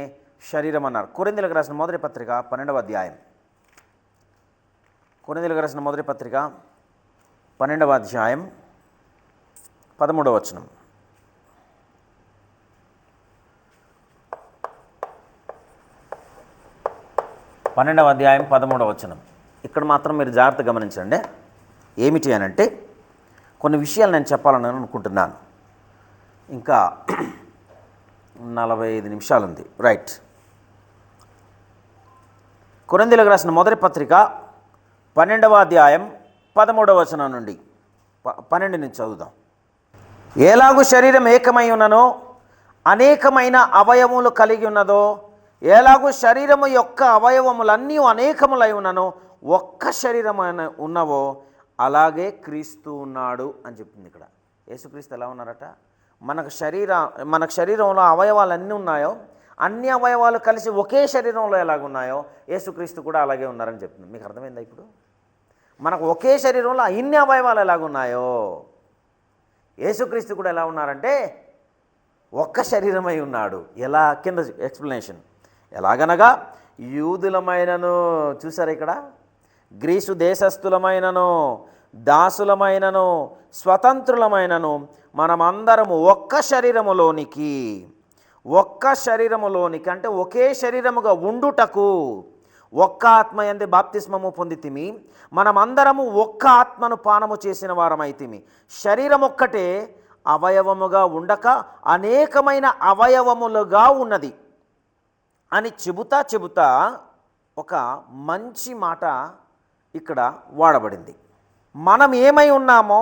శరీరం అన్నారు. కొరింథీయులకు రాసిన మొదటి పత్రిక 12వ అధ్యాయం. కొరింథీయులకు రాసిన మొదటి పత్రిక 12వ అధ్యాయం 13వ వచనం. పన్నెండవ అధ్యాయం 13వ వచనం. ఇక్కడ మాత్రం మీరు జాగ్రత్త గమనించండి. ఏమిటి అని అంటే కొన్ని విషయాలు నేను చెప్పాలని అనుకుంటున్నాను. ఇంకా 45 నిమిషాలు ఉంది. రైట్. కొరింథీయులకు రాసిన మొదటి పత్రిక 12వ అధ్యాయం 13వ వచనం నుండి 12 నుంచి చదువుదాం. ఎలాగూ శరీరం ఏకమై ఉన్ననో అనేకమైన అవయవములు కలిగి ఉన్నదో, ఎలాగూ శరీరము యొక్క అవయవములన్నీ అనేకములై ఉన్ననో ఒక్క శరీరమైన ఉన్నవో అలాగే క్రీస్తు ఉన్నాడు అని చెప్తుంది. ఇక్కడ యేసుక్రీస్తు ఎలా ఉన్నారట? మనకు శరీరంలో అవయవాలు అన్నీ ఉన్నాయో, అన్ని అవయవాలు కలిసి ఒకే శరీరంలో ఎలాగున్నాయో యేసుక్రీస్తు కూడా అలాగే ఉన్నారని చెప్తుంది. మీకు అర్థమైందా? ఇప్పుడు మనకు ఒకే శరీరంలో ఇన్ని అవయవాలు ఎలాగున్నాయో యేసుక్రీస్తు కూడా ఎలా ఉన్నారంటే ఒక్క శరీరమై ఉన్నాడు. ఎలా? కింద ఎక్స్ప్లెనేషన్. ఎలాగనగా యూదులమైనను, చూసారు ఇక్కడ, గ్రీసు దేశస్థులమైనను, దాసులమైనను, స్వతంత్రులమైనను మనమందరము ఒక్క శరీరములోనికి అంటే ఒకే శరీరముగా ఉండుటకు ఒక్క ఆత్మ యందు బాప్తిస్మము పొందితిమి, మనమందరము ఒక్క ఆత్మను పానము చేసిన వారమైతిమి. శరీరం ఒక్కటే అవయవముగా ఉండక అనేకమైన అవయవములుగా ఉన్నది అని చెబుతా ఒక మంచి మాట ఇక్కడ వాడబడింది. మనం ఏమై ఉన్నామో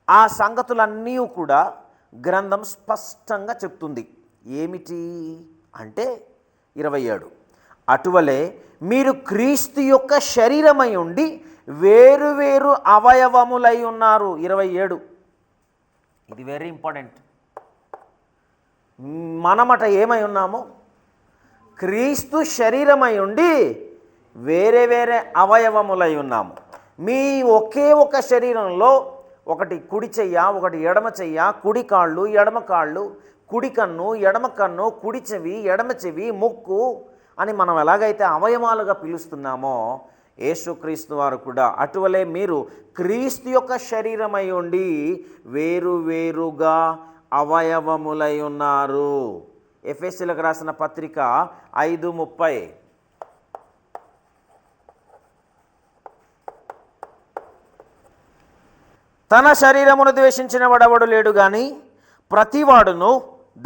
ఆ సంగతులన్నీ కూడా గ్రంథం స్పష్టంగా చెప్తుంది. ఏమిటి అంటే 27, అటువలే మీరు క్రీస్తు యొక్క శరీరమై ఉండి వేరు అవయవములై ఉన్నారు. 27, ఇది వెరీ ఇంపార్టెంట్. మనమట ఏమై ఉన్నాము? క్రీస్తు శరీరమై ఉండి వేరే అవయవములై ఉన్నాము. మీ ఒకే ఒక శరీరంలో ఒకటి కుడి చెయ్య, ఒకటి ఎడమ చెయ్య, కుడి కాళ్ళు, ఎడమ కాళ్ళు, కుడి కన్ను, ఎడమ కన్ను, కుడి చెవి, ఎడమ చెవి, ముక్కు అని మనం ఎలాగైతే అవయవాలుగా పిలుస్తున్నామో యేసుక్రీస్తు వారు కూడా అటువలే మీరు క్రీస్తు యొక్క శరీరమై ఉండి వేరుగా అవయవములై ఉన్నారు. ఎఫెసీయులకు రాసిన పత్రిక 5:30. తన శరీరమును ద్వేషించిన వాడెవడు లేడు గాని ప్రతివాడును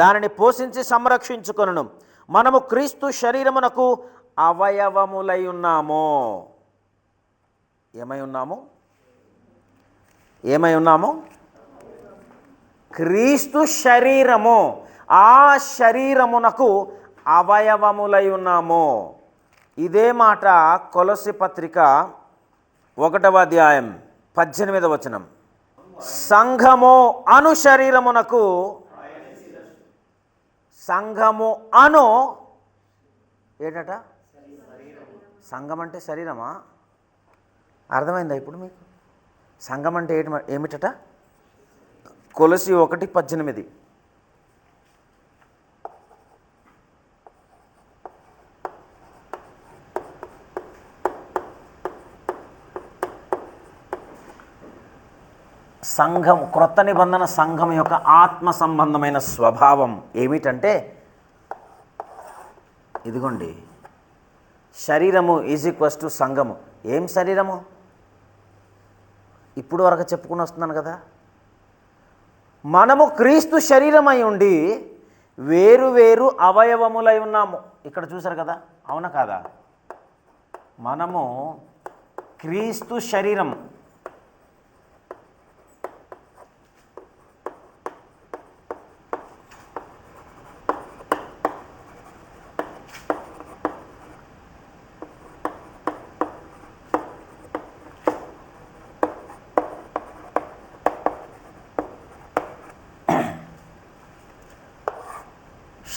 దానిని పోషించి సంరక్షించుకొనును. మనము క్రీస్తు శరీరమునకు అవయవములై ఉన్నాము. ఏమై ఉన్నాము? క్రీస్తు శరీరము, ఆ శరీరమునకు అవయవములై ఉన్నాము. ఇదే మాట కొలస్సీ పత్రిక 1వ అధ్యాయం 18వ వచనం. సంఘము అను శరీరమునకు, సంఘము అను ఏంటట? సంఘం అంటే శరీరమా? అర్థమైందా ఇప్పుడు మీకు? సంఘం అంటే ఏమిటట? కొలస్సీ 1:18. సంఘం, క్రొత్త నిబంధన సంఘం యొక్క ఆత్మ సంబంధమైన స్వభావం ఏమిటంటే ఇదిగోండి, శరీరము ఈజ్ టు సంఘము. ఏం శరీరము? ఇప్పుడు వరకు చెప్పుకుని వస్తున్నాను కదా. మనము క్రీస్తు శరీరమై ఉండి వేరు అవయవములై ఉన్నాము. ఇక్కడ చూసారు కదా, అవునా కాదా? మనము క్రీస్తు శరీరం,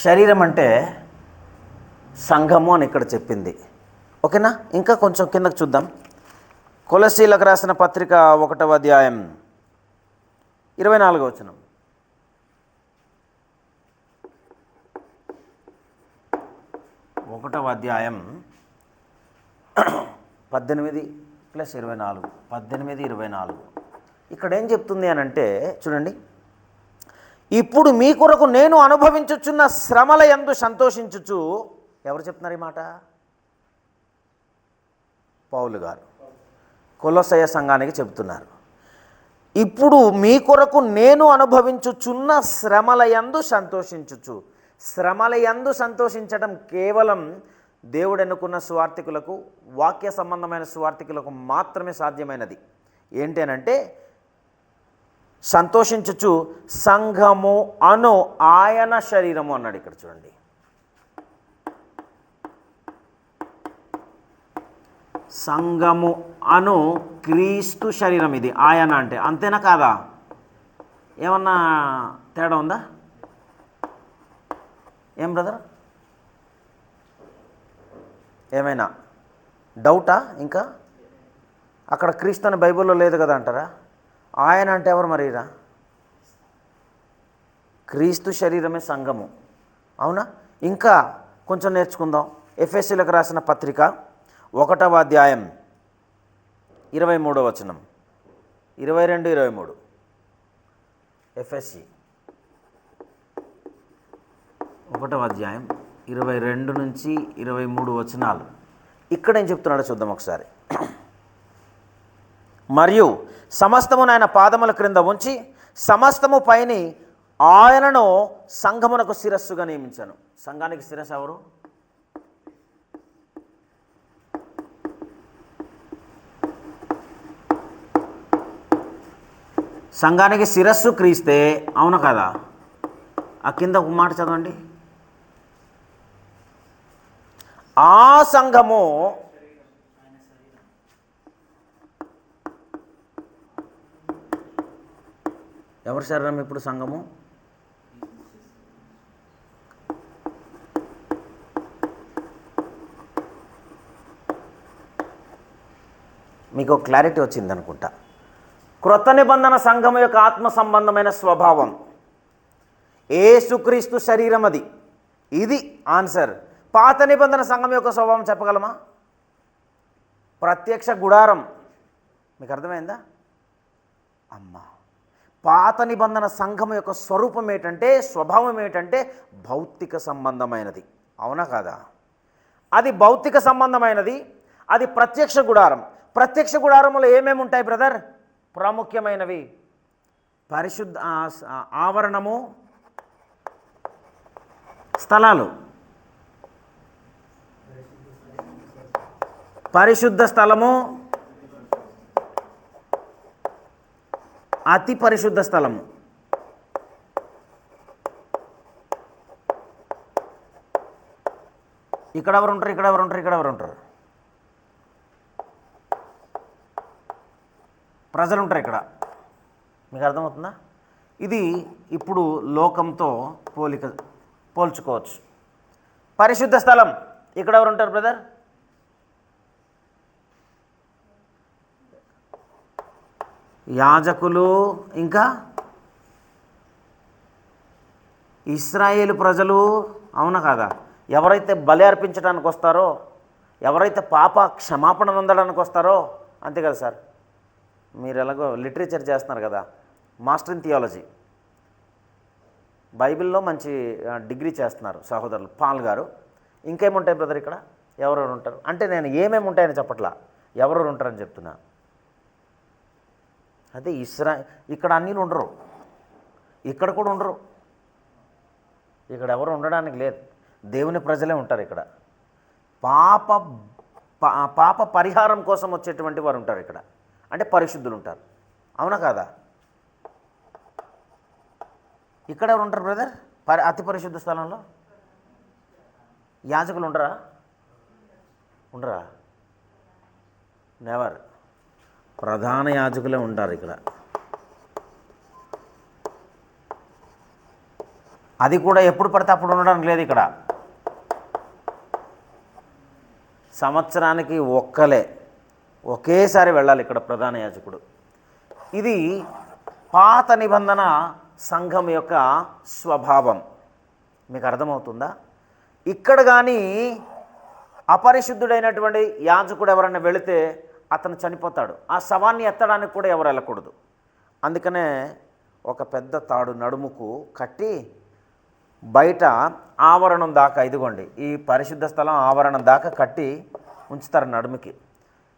శరీరం అంటే సంఘము అని ఇక్కడ చెప్పింది. ఓకేనా? ఇంకా కొంచెం కిందకు చూద్దాం. కొలస్సీలకు రాసిన పత్రిక 1వ అధ్యాయం 24వ వచనం. 1వ అధ్యాయం 18 + 24, 18, 24. ఇక్కడ ఏం చెప్తుంది అని అంటే చూడండి, ఇప్పుడు మీ కొరకు నేను అనుభవించుచున్న శ్రమల యందు సంతోషించుచు. ఎవరు చెప్తున్నారు ఈ మాట? పౌలు గారు కొలొస్సయ సంఘానికి చెబుతున్నారు. ఇప్పుడు మీ కొరకు నేను అనుభవించుచున్న శ్రమల యందు సంతోషించుచు. శ్రమల యందు సంతోషించడం కేవలం దేవుడు ఎన్నుకున్న సువార్థికులకు, వాక్య సంబంధమైన సువార్థికులకు మాత్రమే సాధ్యమైనది. ఏంటి అనంటే, సంతోషించుచు సంఘము అను ఆయన శరీరము అన్నాడు. ఇక్కడ చూడండి, సంఘము అను క్రీస్తు శరీరం. ఇది ఆయన అంటే అంతేనా కాదా? ఏమన్నా తేడా ఉందా? ఏం బ్రదర్, ఏమైనా డౌటా? ఇంకా అక్కడ క్రీస్తు అని బైబిల్లో లేదు కదా అంటారా? ఆయన అంటే ఎవరు మరిరా? క్రీస్తు శరీరమే సంఘము. అవునా? ఇంకా కొంచెం నేర్చుకుందాం. ఎఫెసీయులకు రాసిన పత్రిక 1వ అధ్యాయం 23వ వచనం, 22, 23. ఎఫెసీ 1వ అధ్యాయం 22 నుంచి 23 వచనాలు. ఇక్కడ ఏం చెప్తున్నాడో చూద్దాం ఒకసారి. మరియు సమస్తమును ఆయన పాదముల క్రింద ఉంచి సమస్తము పైని ఆయనను సంఘమునకు శిరస్సుగా నియమించాను. సంఘానికి శిరస్సు ఎవరు? సంఘానికి శిరస్సు క్రీస్తే, అవును కదా? ఆ కింద ఒక మాట చదవండి. ఆ సంఘము ఎవరి శరీరం ఇప్పుడు? సంఘము మీకు క్లారిటీ వచ్చింది అనుకుంటా. క్రొత్త నిబంధన సంఘం యొక్క ఆత్మ సంబంధమైన స్వభావం యేసుక్రీస్తు శరీరం. ఇది ఆన్సర్. పాత నిబంధన సంఘం యొక్క స్వభావం చెప్పగలమా? ప్రత్యక్ష గుడారం. మీకు అర్థమైందా? అమ్మా, పాత నిబంధన సంఘం యొక్క స్వరూపం ఏంటంటే, స్వభావం ఏంటంటే భౌతిక సంబంధమైనది. అవునా కాదా? అది భౌతిక సంబంధమైనది. అది ప్రత్యక్ష గుడారం. ప్రత్యక్ష గుడారంలో ఏమేమి ఉంటాయి బ్రదర్? ప్రాముఖ్యమైనవి పరిశుద్ధ ఆవరణము, స్థలాలు, పరిశుద్ధ స్థలము, అతి పరిశుద్ధ స్థలము. ఇక్కడ ఎవరు ఉంటారు? ఇక్కడ ఎవరు ఉంటారు? ఇక్కడ ఎవరు ఉంటారు? ప్రజలు ఉంటారు ఇక్కడ. మీకు అర్థమవుతుందా? ఇది ఇప్పుడు లోకంతో పోల్చుకోవచ్చు. పరిశుద్ధ స్థలం ఇక్కడ ఎవరు ఉంటారు బ్రదర్? యాజకులు, ఇంకా ఇశ్రాయేలు ప్రజలు. అవునా కాదా? ఎవరైతే బలి అర్పించడానికి వస్తారో, ఎవరైతే పాప క్షమాపణ పొందడానికి వస్తారో, అంతే కదా సార్? మీరు ఎలాగో లిటరేచర్ చేస్తున్నారు కదా, మాస్టర్ ఇన్ థియాలజీ, బైబిల్లో మంచి డిగ్రీ చేస్తున్నారు సహోదరులు పాల్ గారు. ఇంకేముంటాయి బ్రదర్ ఇక్కడ? ఎవరెవరు ఉంటారు అంటే, నేను ఏమేమి ఉంటాయని చెప్పట్లా, ఎవరెవరు ఉంటారని చెప్తున్నా. అదే ఇక్కడ అన్నీ ఉండరు, ఇక్కడ కూడా ఉండరు. ఇక్కడ ఎవరు ఉండడానికి లేదు, దేవుని ప్రజలే ఉంటారు ఇక్కడ. పాప పరిహారం కోసం వచ్చేటువంటి వారు ఉంటారు ఇక్కడ, అంటే పరిశుద్ధులు ఉంటారు. అవునా కాదా? ఇక్కడ ఎవరు ఉంటారు బ్రదర్? అతి పరిశుద్ధ స్థలంలో యాజకులు ఉండరా? ఉండరా? నెవర్. ప్రధాన యాజకులే ఉంటారు ఇక్కడ. అది కూడా ఎప్పుడు పడితే అప్పుడు ఉండడానికి లేదు ఇక్కడ. సంవత్సరానికి ఒకేసారి వెళ్ళాలి ఇక్కడ ప్రధాన యాజకుడు. ఇది పాత నిబంధన సంఘం యొక్క స్వభావం. మీకు అర్థమవుతుందా? ఇక్కడ కానీ అపరిశుద్ధుడైనటువంటి యాజకుడు ఎవరైనా వెళితే అతను చనిపోతాడు. ఆ శవాన్ని ఎత్తడానికి కూడా ఎవరు వెళ్ళకూడదు. అందుకనే ఒక పెద్ద తాడు నడుముకు కట్టి బయట ఆవరణం దాకా, ఇదిగోండి ఈ పరిశుద్ధ స్థలం ఆవరణం దాకా కట్టి ఉంచుతారు నడుముకి.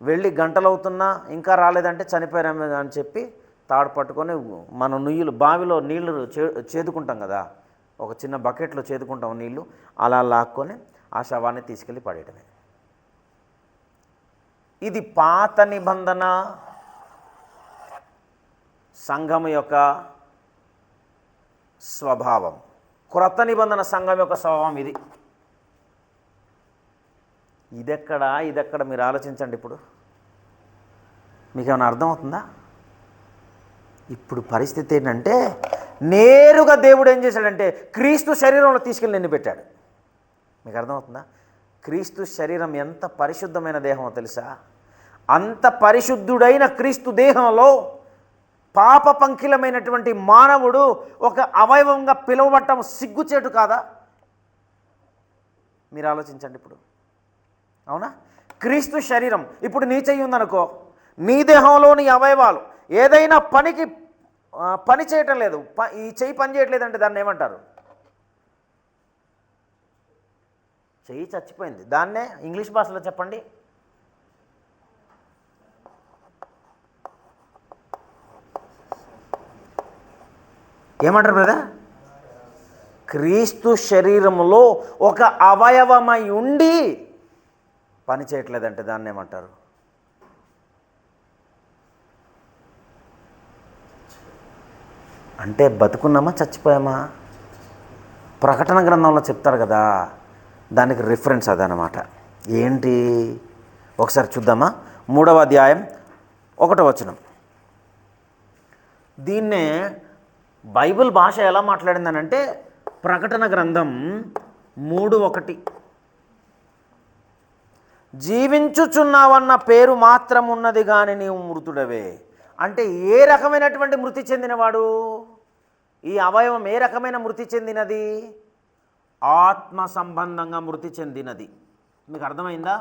వెళ్ళి గంటలవుతున్నా ఇంకా రాలేదంటే చనిపోయారేమో అని చెప్పి తాడు పట్టుకొని మనం బావిలో నీళ్లు చేదుకుంటాం కదా, ఒక చిన్న బకెట్లో చేదుకుంటాం నీళ్లు, అలా లాక్కొని ఆ శవాన్ని తీసుకెళ్ళి పడేయటమే. ఇది పాత నిబంధన సంఘం యొక్క స్వభావం. క్రొత్త నిబంధన సంఘం యొక్క స్వభావం ఇది. ఇదెక్కడ మీరు ఆలోచించండి. ఇప్పుడు మీకేమైనా అర్థమవుతుందా? ఇప్పుడు పరిస్థితి ఏంటంటే, నేరుగా దేవుడు ఏం చేశాడంటే క్రీస్తు శరీరంలో తీసుకెళ్ళి నిన్ను పెట్టాడు. మీకు అర్థమవుతుందా? క్రీస్తు శరీరం ఎంత పరిశుద్ధమైన దేహమో తెలుసా? అంత పరిశుద్ధుడైన క్రీస్తు దేహంలో పాప పంకిలమైనటువంటి మానవుడు ఒక అవయవంగా పిలువబట్టం సిగ్గుచేటు కాదా? మీరు ఆలోచించండి ఇప్పుడు. అవునా? క్రీస్తు శరీరం. ఇప్పుడు నీ చెయ్యి ఉందనుకో, నీ దేహంలోని అవయవాలు ఏదైనా పని చేయటం లేదు, ఈ చెయ్యి పని చేయట్లేదు అంటే దాన్ని ఏమంటారు? చెయ్యి చచ్చిపోయింది. దాన్నే ఇంగ్లీష్ భాషలో చెప్పండి. ఏమంటారు బ్రదర్? క్రీస్తు శరీరములో ఒక అవయవమై ఉండి పని చేయట్లేదంటే దాన్ని ఏమంటారు? అంటే బతుకున్నామా చచ్చిపోయామా? ప్రకటన గ్రంథంలో చెప్తారు కదా, దానికి రిఫరెన్స్ అదనమాట. ఏంటి ఒకసారి చూద్దామా? 3వ అధ్యాయం 1వ వచనం. దీన్నే బైబిల్ భాష ఎలా మాట్లాడిందనంటే, ప్రకటన గ్రంథం 3:1, జీవించుచున్నావన్న పేరు మాత్రం ఉన్నది కానీ నీవు మృతుడవే. అంటే ఏ రకమైనటువంటి మృతి చెందినవాడు? ఈ అవయవం ఏ రకమైన మృతి చెందినది? ఆత్మ సంబంధంగా మృతి చెందినది. మీకు అర్థమైందా?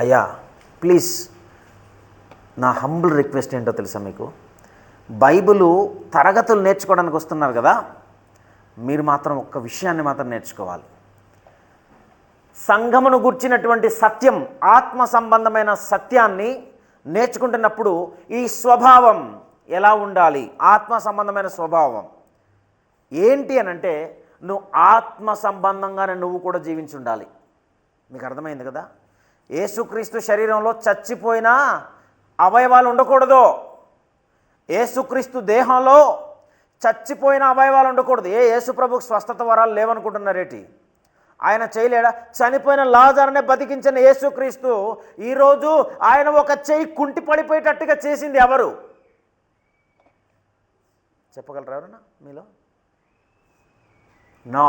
అయ్యా ప్లీజ్, నా హంబుల్ రిక్వెస్ట్ ఏంటో తెలుసా మీకు? బైబిలు తరగతులు నేర్చుకోవడానికి వస్తున్నారు కదా, మీరు మాత్రం ఒక్క విషయాన్ని మాత్రం నేర్చుకోవాలి. సంఘమును గుర్చినటువంటి సత్యం, ఆత్మ సంబంధమైన సత్యాన్ని నేర్చుకుంటున్నప్పుడు ఈ స్వభావం ఎలా ఉండాలి, ఆత్మ సంబంధమైన స్వభావం ఏంటి అనంటే, నువ్వు ఆత్మ సంబంధంగానే నువ్వు కూడా జీవించి ఉండాలి. మీకు అర్థమైంది కదా? యేసుక్రీస్తు శరీరంలో చచ్చిపోయిన అవయవాలు ఉండకూడదు. యేసుక్రీస్తు దేహంలో చచ్చిపోయిన అవయవాలు ఉండకూడదు. యేసు ప్రభుకు స్వస్థత వరాలు లేవనుకుంటున్నారేటి? ఆయన చేయలేడా? చనిపోయిన లాజరునే బతికించిన యేసుక్రీస్తు ఈరోజు ఆయన ఒక చెయ్యి కుంటి పడిపోయేటట్టుగా చేసింది ఎవరు? చెప్పగలరా ఎవరన్నా మీలో? నో,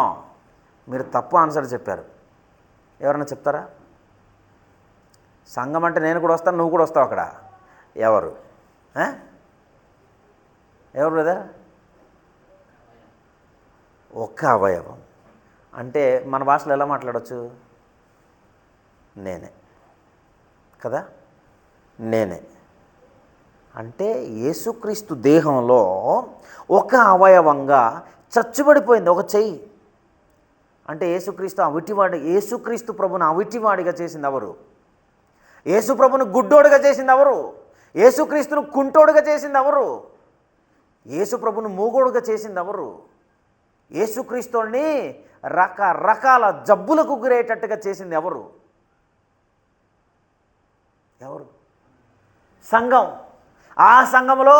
మీరు తప్పు ఆన్సర్ చెప్పారు. ఎవరన్నా చెప్తారా? సంఘం అంటే నేను కూడా వస్తాను, నువ్వు కూడా వస్తావు అక్కడ. ఎవరు? ఎవరు బ్రదర్? ఒక్క అవయవం అంటే మన భాషలో ఎలా మాట్లాడవచ్చు? నేనే కదా, నేనే. అంటే యేసుక్రీస్తు దేహంలో ఒక అవయవంగా చచ్చుబడిపోయింది ఒక చెయ్యి. అంటే యేసుక్రీస్తు ప్రభుని అవిటివాడిగా చేసింది ఎవరు? యేసు ప్రభుని గుడ్డోడుగా చేసింది ఎవరు? యేసుక్రీస్తును కుంటోడుగా చేసింది ఎవరు? యేసు ప్రభుని మూగోడుగా చేసింది ఎవరు? యేసుక్రీస్తుని రకరకాల జబ్బులకు గురయ్యేటట్టుగా చేసింది ఎవరు? ఎవరు? సంఘం. ఆ సంఘంలో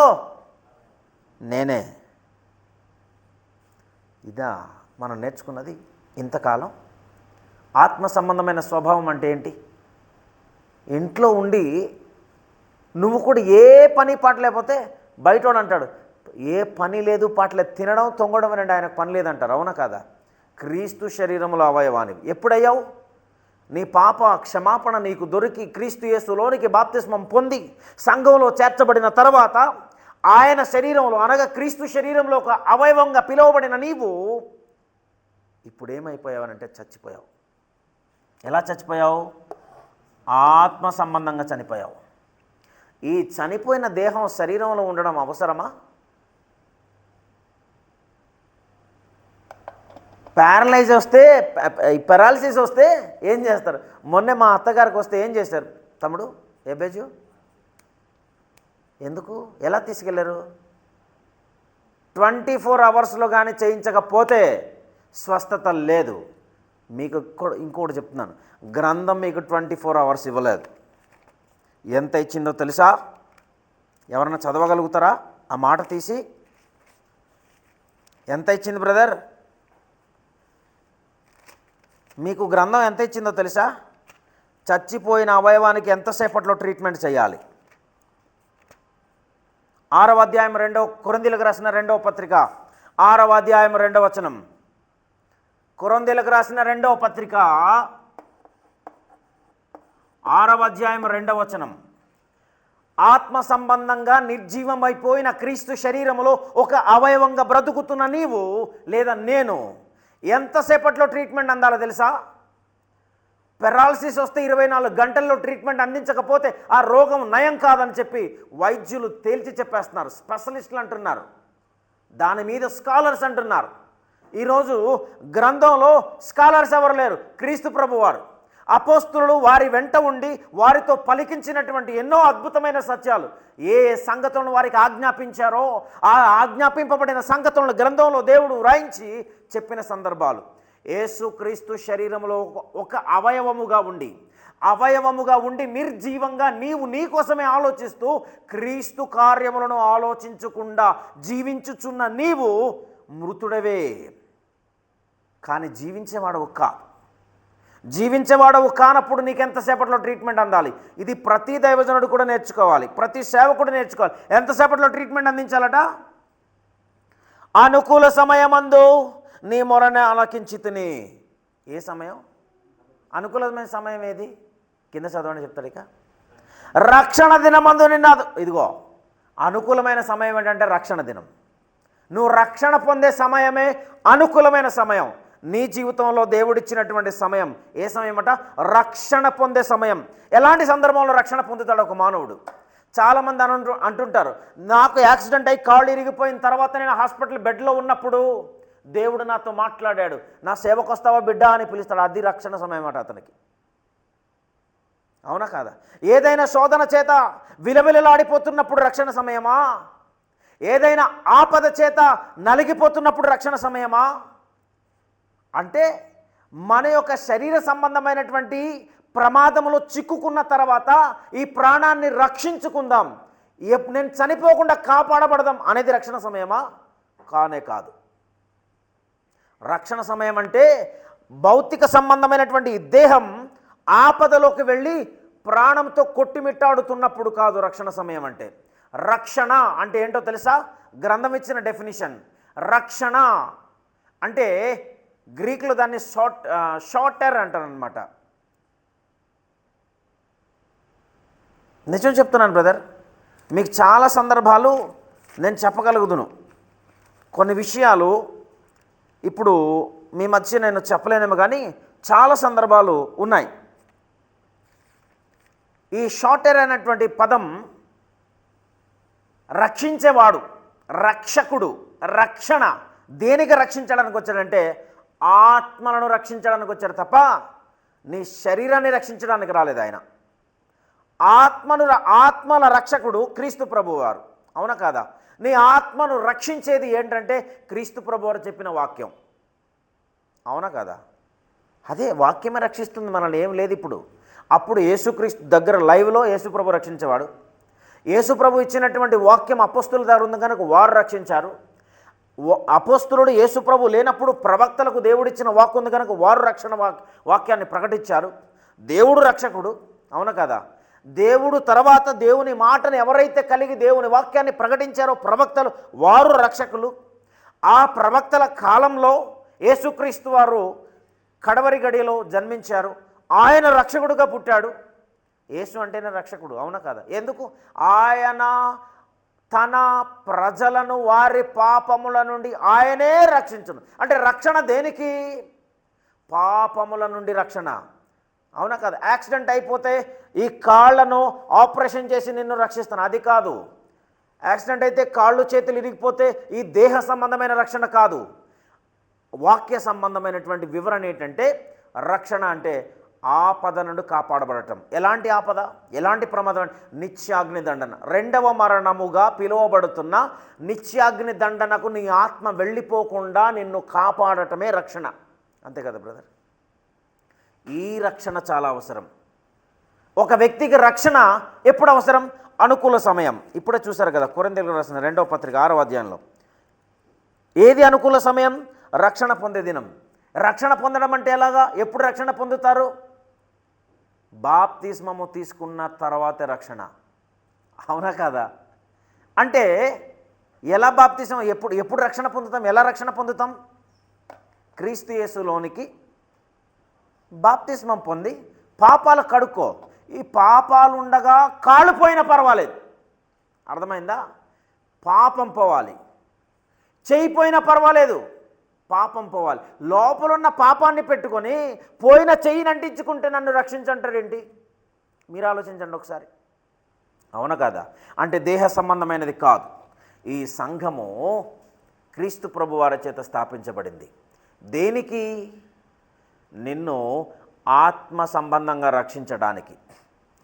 నేనే. ఇదా మనం నేర్చుకున్నది ఇంతకాలం? ఆత్మ సంబంధమైన స్వభావం అంటే ఏంటి? ఇంట్లో ఉండి నువ్వు కూడా ఏ పని పాట లేకపోతే బయటోడు అంటాడు, ఏ పని లేదు పాటలేదు, తినడం తొంగడం అనండి ఆయనకు పని లేదంటారు. అవునా కాదా? క్రీస్తు శరీరంలో అవయవానివి ఎప్పుడయ్యావు? నీ పాప క్షమాపణ నీకు దొరికి క్రీస్తు యేసులోనికి బాప్తిస్మం పొంది సంఘంలో చేర్చబడిన తర్వాత ఆయన శరీరంలో అనగా క్రీస్తు శరీరంలో ఒక అవయవంగా పిలువబడిన నీవు ఇప్పుడు ఏమైపోయావనంటే చచ్చిపోయావు. ఎలా చచ్చిపోయావు? ఆత్మ సంబంధంగా చనిపోయావు. ఈ చనిపోయిన దేహం శరీరంలో ఉండడం అవసరమా? పారాలిసిస్ వస్తే ఏం చేస్తారు? మొన్నే మా అత్తగారికి వస్తే ఏం చేశారు తమ్ముడు ఏబేజు? ఎందుకు, ఎలా తీసుకెళ్లారు? 24 అవర్స్లో కానీ చేయించకపోతే స్వస్థత లేదు. మీకు ఇంకోటి చెప్తున్నాను, గ్రంథం మీకు 24 అవర్స్ ఇవ్వలేదు. ఎంత ఇచ్చిందో తెలుసా? ఎవరన్నా చదవగలుగుతారా ఆ మాట తీసి? ఎంత ఇచ్చింది బ్రదర్? మీకు గ్రంథం ఎంత ఇచ్చిందో తెలుసా? చచ్చిపోయిన అవయవానికి ఎంతసేపట్లో ట్రీట్మెంట్ చేయాలి? 6వ అధ్యాయం కొరింథీయులకు రాసిన 2వ పత్రిక 6వ అధ్యాయం 2వ వచనం. కొరింథీయులకు రాసిన 2వ పత్రిక 6వ అధ్యాయం 2వ వచనం. ఆత్మ సంబంధంగా నిర్జీవమైపోయిన క్రీస్తు శరీరములో ఒక అవయవంగా బ్రతుకుతున్న నీవు లేదా నేను ఎంతసేపట్లో ట్రీట్మెంట్ అందాలో తెలుసా? పెరాలసిస్ వస్తే 24 గంటల్లో ట్రీట్మెంట్ అందించకపోతే ఆ రోగం నయం కాదని చెప్పి వైద్యులు తేల్చి చెప్పేస్తున్నారు, స్పెషలిస్టులు అంటున్నారు, దాని మీద స్కాలర్స్ అంటున్నారు. ఈరోజు గ్రంథంలో స్కాలర్స్ ఎవరు లేరు, క్రీస్తు ప్రభువారు. అపోస్తులు వారి వెంట ఉండి వారితో పలికించినటువంటి ఎన్నో అద్భుతమైన సత్యాలు, ఏ సంగతులను వారికి ఆజ్ఞాపించారో ఆ ఆజ్ఞాపింపబడిన సంగతులను గ్రంథంలో దేవుడు వ్రాయించి చెప్పిన సందర్భాలు. యేసుక్రీస్తు శరీరంలో ఒక అవయవముగా ఉండి నిర్జీవంగా నీవు నీ కోసమే ఆలోచిస్తూ క్రీస్తు కార్యములను ఆలోచించకుండా జీవించుచున్న నీవు మృతుడవే. కానీ జీవించేవాడవు కానప్పుడు నీకెంతసేపట్లో ట్రీట్మెంట్ అందాలి? ఇది ప్రతి దైవజనుడు కూడా నేర్చుకోవాలి, ప్రతి సేవకుడు నేర్చుకోవాలి. ఎంతసేపట్లో ట్రీట్మెంట్ అందించాలట? అనుకూల సమయమందు నీ మొరనే ఆలకించితిని. ఏ సమయం? అనుకూలమైన సమయం ఏది? కింద చదవండి, చెప్తాడు. ఇక రక్షణ దినమందు నిన్నాదు. ఇదిగో అనుకూలమైన సమయం ఏంటంటే రక్షణ దినం. నువ్వు రక్షణ పొందే సమయమే అనుకూలమైన సమయం. నీ జీవితంలో దేవుడిచ్చినటువంటి సమయం ఏ సమయం అట? రక్షణ పొందే సమయం. ఎలాంటి సందర్భంలో రక్షణ పొందుతాడు ఒక మానవుడు? చాలామంది అంటుంటారు, నాకు యాక్సిడెంట్ అయ్యి కాళ్ళు ఇరిగిపోయిన తర్వాత నేను హాస్పిటల్ బెడ్లో ఉన్నప్పుడు దేవుడు నాతో మాట్లాడాడు, నా సేవకు వస్తావా బిడ్డ అని పిలుస్తాడు. అది రక్షణ సమయం అట అతనికి. అవునా కాదా? ఏదైనా శోధన చేత విలవిలలాడిపోతున్నప్పుడు రక్షణ సమయమా? ఏదైనా ఆపద చేత నలిగిపోతున్నప్పుడు రక్షణ సమయమా? అంటే మన యొక్క శరీర సంబంధమైనటువంటి ప్రమాదంలో చిక్కుకున్న తర్వాత ఈ ప్రాణాన్ని రక్షించుకుందాం, నేను చనిపోకుండా కాపాడబడదాం అనేది రక్షణ సమయమా? కానే కాదు. రక్షణ సమయం అంటే భౌతిక సంబంధమైనటువంటి దేహం ఆపదలోకి వెళ్ళి ప్రాణంతో కొట్టిమిట్టాడుతున్నప్పుడు కాదు రక్షణ సమయం అంటే. రక్షణ అంటే ఏంటో తెలుసా? గ్రంథం ఇచ్చిన డెఫినిషన్. రక్షణ అంటే గ్రీకులో దాన్ని షార్టర్ అంటారనమాట. నిజం చెప్తున్నాను బ్రదర్, మీకు చాలా సందర్భాలు నేను చెప్పగలుగుదును. కొన్ని విషయాలు ఇప్పుడు మీ మధ్య నేను చెప్పలేనేమో కానీ చాలా సందర్భాలు ఉన్నాయి. ఈ షార్టర్ అనేటువంటి పదం రక్షించేవాడు, రక్షకుడు, రక్షణ దేనికి రక్షించడానికి వచ్చాడంటే ఆత్మలను రక్షించడానికి వచ్చాడు తప్ప నీ శరీరాన్ని రక్షించడానికి రాలేదు ఆయన. ఆత్మల రక్షకుడు క్రీస్తు ప్రభువారు. అవునా కాదా? నీ ఆత్మను రక్షించేది ఏంటంటే క్రీస్తు ప్రభువారు చెప్పిన వాక్యం. అవునా కాదా? అదే వాక్యమే రక్షిస్తుంది మనల్ని, ఏం లేదు ఇప్పుడు. అప్పుడు యేసుక్రీస్తు దగ్గర లైవ్లో యేసుప్రభు రక్షించేవాడు. యేసుప్రభు ఇచ్చినటువంటి వాక్యం అపోస్తుల దగ్గర ఉంది కనుక వారు రక్షించారు. అపోస్తులుడు యేసుప్రభు లేనప్పుడు ప్రవక్తలకు దేవుడిచ్చిన వాక్కు ఉంది కనుక వారు రక్షణ వాక్యాన్ని ప్రకటించారు. దేవుడు రక్షకుడు. అవునా కదా? దేవుడు తర్వాత దేవుని మాటను ఎవరైతే కలిగి దేవుని వాక్యాన్ని ప్రకటించారో ప్రవక్తలు, వారు రక్షకులు. ఆ ప్రవక్తల కాలంలో యేసుక్రీస్తు వారు కడవరి గడియలో జన్మించారు. ఆయన రక్షకుడుగా పుట్టాడు. యేసు అంటేనే రక్షకుడు. అవునా కదా? ఎందుకు? ఆయన తన ప్రజలను వారి పాపముల నుండి ఆయనే రక్షించును. అంటే రక్షణ దేనికి? పాపముల నుండి రక్షణ. అవునా కదా? యాక్సిడెంట్ అయిపోతే ఈ కాళ్ళను ఆపరేషన్ చేసి నిన్ను రక్షిస్తాను, అది కాదు. యాక్సిడెంట్ అయితే కాళ్ళు చేతులు ఇరిగిపోతే ఈ దేహ సంబంధమైన రక్షణ కాదు. వాక్య సంబంధమైనటువంటి వివరణ ఏంటంటే రక్షణ అంటే ఆపద నుండి కాపాడబడటం. ఎలాంటి ఆపద, ఎలాంటి ప్రమాదం? నిత్యాగ్ని దండన. రెండవ మరణముగా పిలువబడుతున్న నిత్యాగ్ని దండనకు నీ ఆత్మ వెళ్ళిపోకుండా నిన్ను కాపాడటమే రక్షణ. అంతే కదా బ్రదర్? ఈ రక్షణ చాలా అవసరం. ఒక వ్యక్తికి రక్షణ ఎప్పుడు అవసరం? అనుకూల సమయం. ఇప్పుడే చూశారు కదా కొరింథీయులకు రాసిన 2వ పత్రిక 6వ అధ్యాయంలో. ఏది అనుకూల సమయం? రక్షణ పొందే దినం. రక్షణ పొందడం అంటే ఎలాగా? ఎప్పుడు రక్షణ పొందుతారు? బాప్తిస్మము తీసుకున్న తర్వాతే రక్షణ. అవునా కాదా? అంటే ఎలా బాప్తిస్మం, ఎప్పుడు రక్షణ పొందుతాం? ఎలా రక్షణ పొందుతాం? క్రీస్తు యేసులోనికి బాప్తిస్మం పొంది పాపాలు కడుక్కో. ఈ పాపాలు ఉండగా కాళ్ళుపోయినా పర్వాలేదు. అర్థమైందా? పాపం పోవాలి. చెయ్యిపోయినా పర్వాలేదు, పాపం పోవాలి. లోపలున్న పాపాన్ని పెట్టుకొని పోయిన చెయ్యిని అంటించుకుంటే నన్ను రక్షించంటారేంటి? మీరు ఆలోచించండి ఒకసారి. అవునా కాదా? అంటే దేహ సంబంధమైనది కాదు. ఈ సంఘము క్రీస్తు ప్రభు వారి చేత స్థాపించబడింది. దేనికి? నిన్ను ఆత్మ సంబంధంగా రక్షించడానికి.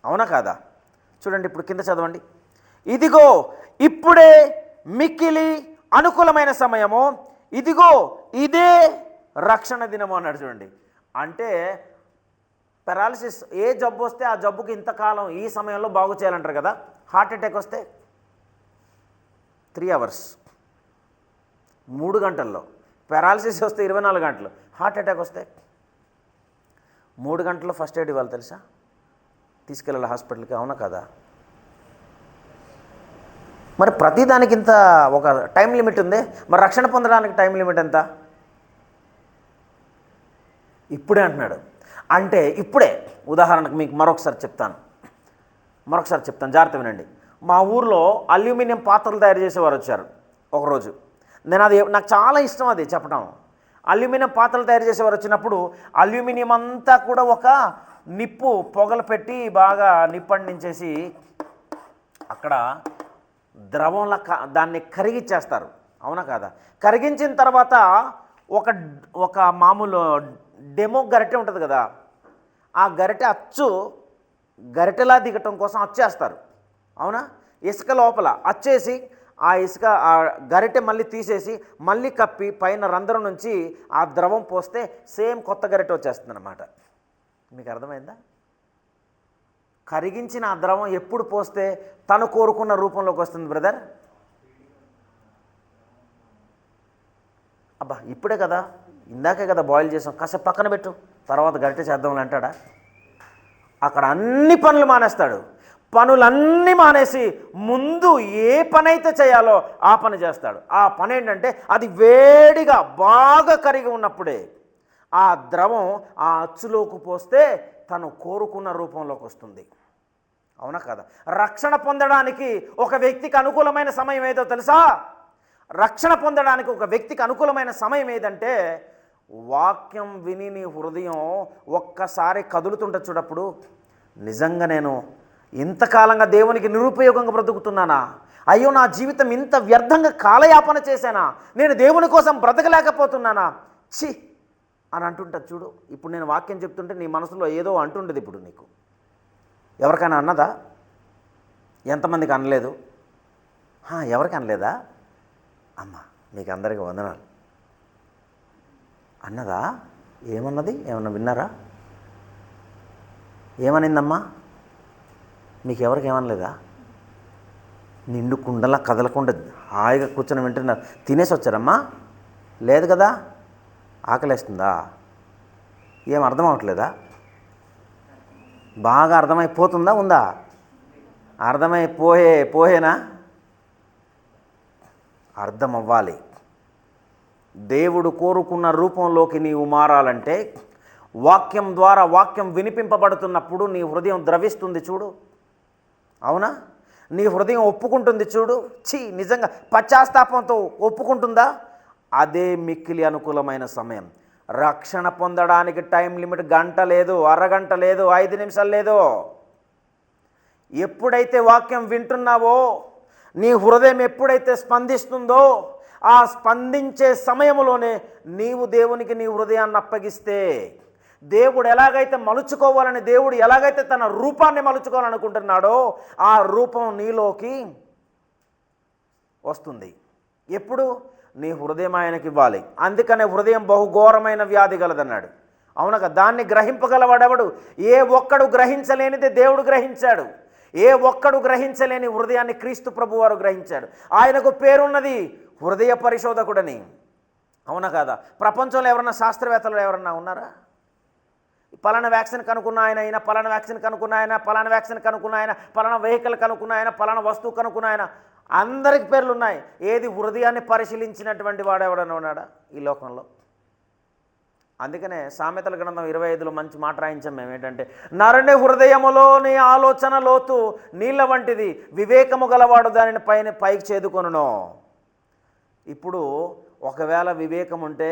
అవునా కాదా? చూడండి, ఇప్పుడు కింద చదవండి. ఇదిగో ఇప్పుడే మిక్కిలి అనుకూలమైన సమయము, ఇదిగో ఇదే రక్షణ దినము అన్నాడు. చూడండి, అంటే పెరాలసిస్ ఏ జబ్బు వస్తే ఆ జబ్బుకి ఇంతకాలం ఈ సమయంలో బాగు చేయాలంటారు కదా. హార్ట్ అటాక్ వస్తే 3 hours, 3 గంటల్లో. పెరాలసిస్ వస్తే 24 గంటలు. హార్ట్ అటాక్ వస్తే 3 గంటల్లో ఫస్ట్ ఎయిడ్ ఇవ్వాలి తెలుసా? తీసుకెళ్ళాలి హాస్పిటల్కి. అవునా కదా? మరి ప్రతిదానికి ఇంత ఒక టైం లిమిట్ ఉంది. మరి రక్షణ పొందడానికి టైం లిమిట్ ఎంత? ఇప్పుడే అంటున్నాడు. అంటే ఇప్పుడే. ఉదాహరణకు మీకు మరొకసారి చెప్తాను, జాగ్రత్త వినండి. మా ఊర్లో అల్యూమినియం పాత్రలు తయారు చేసేవారు వచ్చారు ఒకరోజు. నాకు చాలా ఇష్టం అది చెప్పడం. అల్యూమినియం పాత్రలు తయారు చేసేవారు వచ్చినప్పుడు అల్యూమినియం అంతా కూడా ఒక నిప్పు పొగలు పెట్టి బాగా నిప్పండించేసి అక్కడ ద్రవంలా దాన్ని కరిగించేస్తారు. అవునా కాదా? కరిగించిన తర్వాత ఒక మామూలు డెమో గరిటె ఉంటుంది కదా, ఆ గరిటె అచ్చు గరిటెలా దిగటం కోసం అచ్చేస్తారు. అవునా? ఇసుక లోపల అచ్చేసి ఆ ఇసుక ఆ గరిటె మళ్ళీ తీసేసి మళ్ళీ కప్పి పైన రంధ్రం నుంచి ఆ ద్రవం పోస్తే సేమ్ కొత్త గరిటె వచ్చేస్తుంది అన్నమాట. మీకు అర్థమైందా? కరిగించిన ఆ ద్రవం ఎప్పుడు పోస్తే తను కోరుకున్న రూపంలోకి వస్తుంది బ్రదర్? అబ్బా ఇప్పుడే కదా, ఇందాకే కదా బాయిల్ చేసాం, కాసేపు పక్కన పెట్టు, తర్వాత గరిటె చేద్దామని అంటాడా? అక్కడ అన్ని పనులు మానేస్తాడు. పనులన్నీ మానేసి ముందు ఏ పని అయితే చేయాలో ఆ పని చేస్తాడు. ఆ పని ఏంటంటే అది వేడిగా బాగా కరిగి ఉన్నప్పుడే ఆ ద్రవం ఆ అచ్చులోకి పోస్తే తను కోరుకున్న రూపంలోకి వస్తుంది. అవునా కదా? రక్షణ పొందడానికి ఒక వ్యక్తికి అనుకూలమైన సమయం ఏదో తెలుసా? రక్షణ పొందడానికి ఒక వ్యక్తికి అనుకూలమైన సమయం ఏదంటే వాక్యం విని నీ హృదయం ఒక్కసారి కదులుతుంటే చూడప్పుడు, నిజంగా నేను ఇంతకాలంగా దేవునికి నిరుపయోగంగా బ్రతుకుతున్నానా? అయ్యో నా జీవితం ఇంత వ్యర్థంగా కాలయాపన చేశానా? నేను దేవుని కోసం బ్రతకలేకపోతున్నానా? ఛీ అని అంటుంటుంది చూడు. ఇప్పుడు నేను వాక్యం చెప్తుంటే నీ మనసులో ఏదో అంటుండదు. ఇప్పుడు నీకు ఎవరికైనా అన్నదా? ఎంతమందికి అనలేదు? ఎవరికి అనలేదా? అమ్మ మీకు అందరికీ వందనాలు. అన్నదా? ఏమన్నది? ఏమన్నా విన్నారా? ఏమనిందమ్మా? మీకు ఎవరికి ఏమనలేదా? నిండు కుండలా కదలకుండా హాయిగా కూర్చొని వింటున్నారు. తినేసి వచ్చారమ్మా? లేదు కదా? ఆకలేస్తుందా? ఏం అర్థం అవ్వట్లేదా? బాగా అర్థమైపోతుందా? ఉందా? పోయేనా? అర్థం అవ్వాలి. దేవుడు కోరుకున్న రూపంలోకి నీవు మారాలంటే వాక్యం ద్వారా, వాక్యం వినిపింపబడుతున్నప్పుడు నీ హృదయం ద్రవిస్తుంది చూడు. అవునా? నీ హృదయం ఒప్పుకుంటుంది చూడు. నిజంగా పశ్చాత్తాపంతో ఒప్పుకుంటుందా? అదే మిక్కిలి అనుకూలమైన సమయం. రక్షణ పొందడానికి టైం లిమిట్ గంట లేదు, అరగంట లేదు, 5 నిమిషాలు లేదు. ఎప్పుడైతే వాక్యం వింటున్నావో, నీ హృదయం ఎప్పుడైతే స్పందిస్తుందో, ఆ స్పందించే సమయంలోనే నీవు దేవునికి నీ హృదయాన్ని అప్పగిస్తే, దేవుడు ఎలాగైతే మలుచుకోవాలని, దేవుడు ఎలాగైతే తన రూపాన్ని మలుచుకోవాలనుకుంటున్నాడో ఆ రూపం నీలోకి వస్తుంది. ఎప్పుడు? నీ హృదయం ఆయనకి ఇవ్వాలి. అందుకనే హృదయం బహుఘోరమైన వ్యాధి గలదన్నాడు. అవునగా? దాన్ని గ్రహింపగలవాడెవడు? ఏ ఒక్కడు గ్రహించలేనిది దేవుడు గ్రహించాడు. ఏ ఒక్కడు గ్రహించలేని హృదయాన్ని క్రీస్తు ప్రభువారు గ్రహించాడు. ఆయనకు పేరున్నది హృదయ పరిశోధకుడని. అవునా కాదా? ప్రపంచంలో ఎవరన్నా శాస్త్రవేత్తలు ఎవరన్నా ఉన్నారా? పలానా వ్యాక్సిన్ కనుక్కున్న ఆయన, పలానా వ్యాక్సిన్ కనుక్కున్న ఆయన, పలానా వ్యాక్సిన్ కనుక్కున్న ఆయన, పలానా వెహికల్ కనుక్కున్న ఆయన, పలానా వస్తువు కనుక్కున్న ఆయన, అందరికి పేర్లు ఉన్నాయి. ఏది హృదయాన్ని పరిశీలించినటువంటి వాడు ఎవడన్నా ఉన్నాడా ఈ లోకంలో? అందుకనే సామెతల గ్రంథం 25లో మంచి మాట రాయించాం మేము. ఏంటంటే, నరుని హృదయములోని ఆలోచన లోతు నీళ్ళ వంటిది, వివేకము గలవాడు దానిని పైకి చేదుకొనును. ఇప్పుడు ఒకవేళ వివేకం ఉంటే,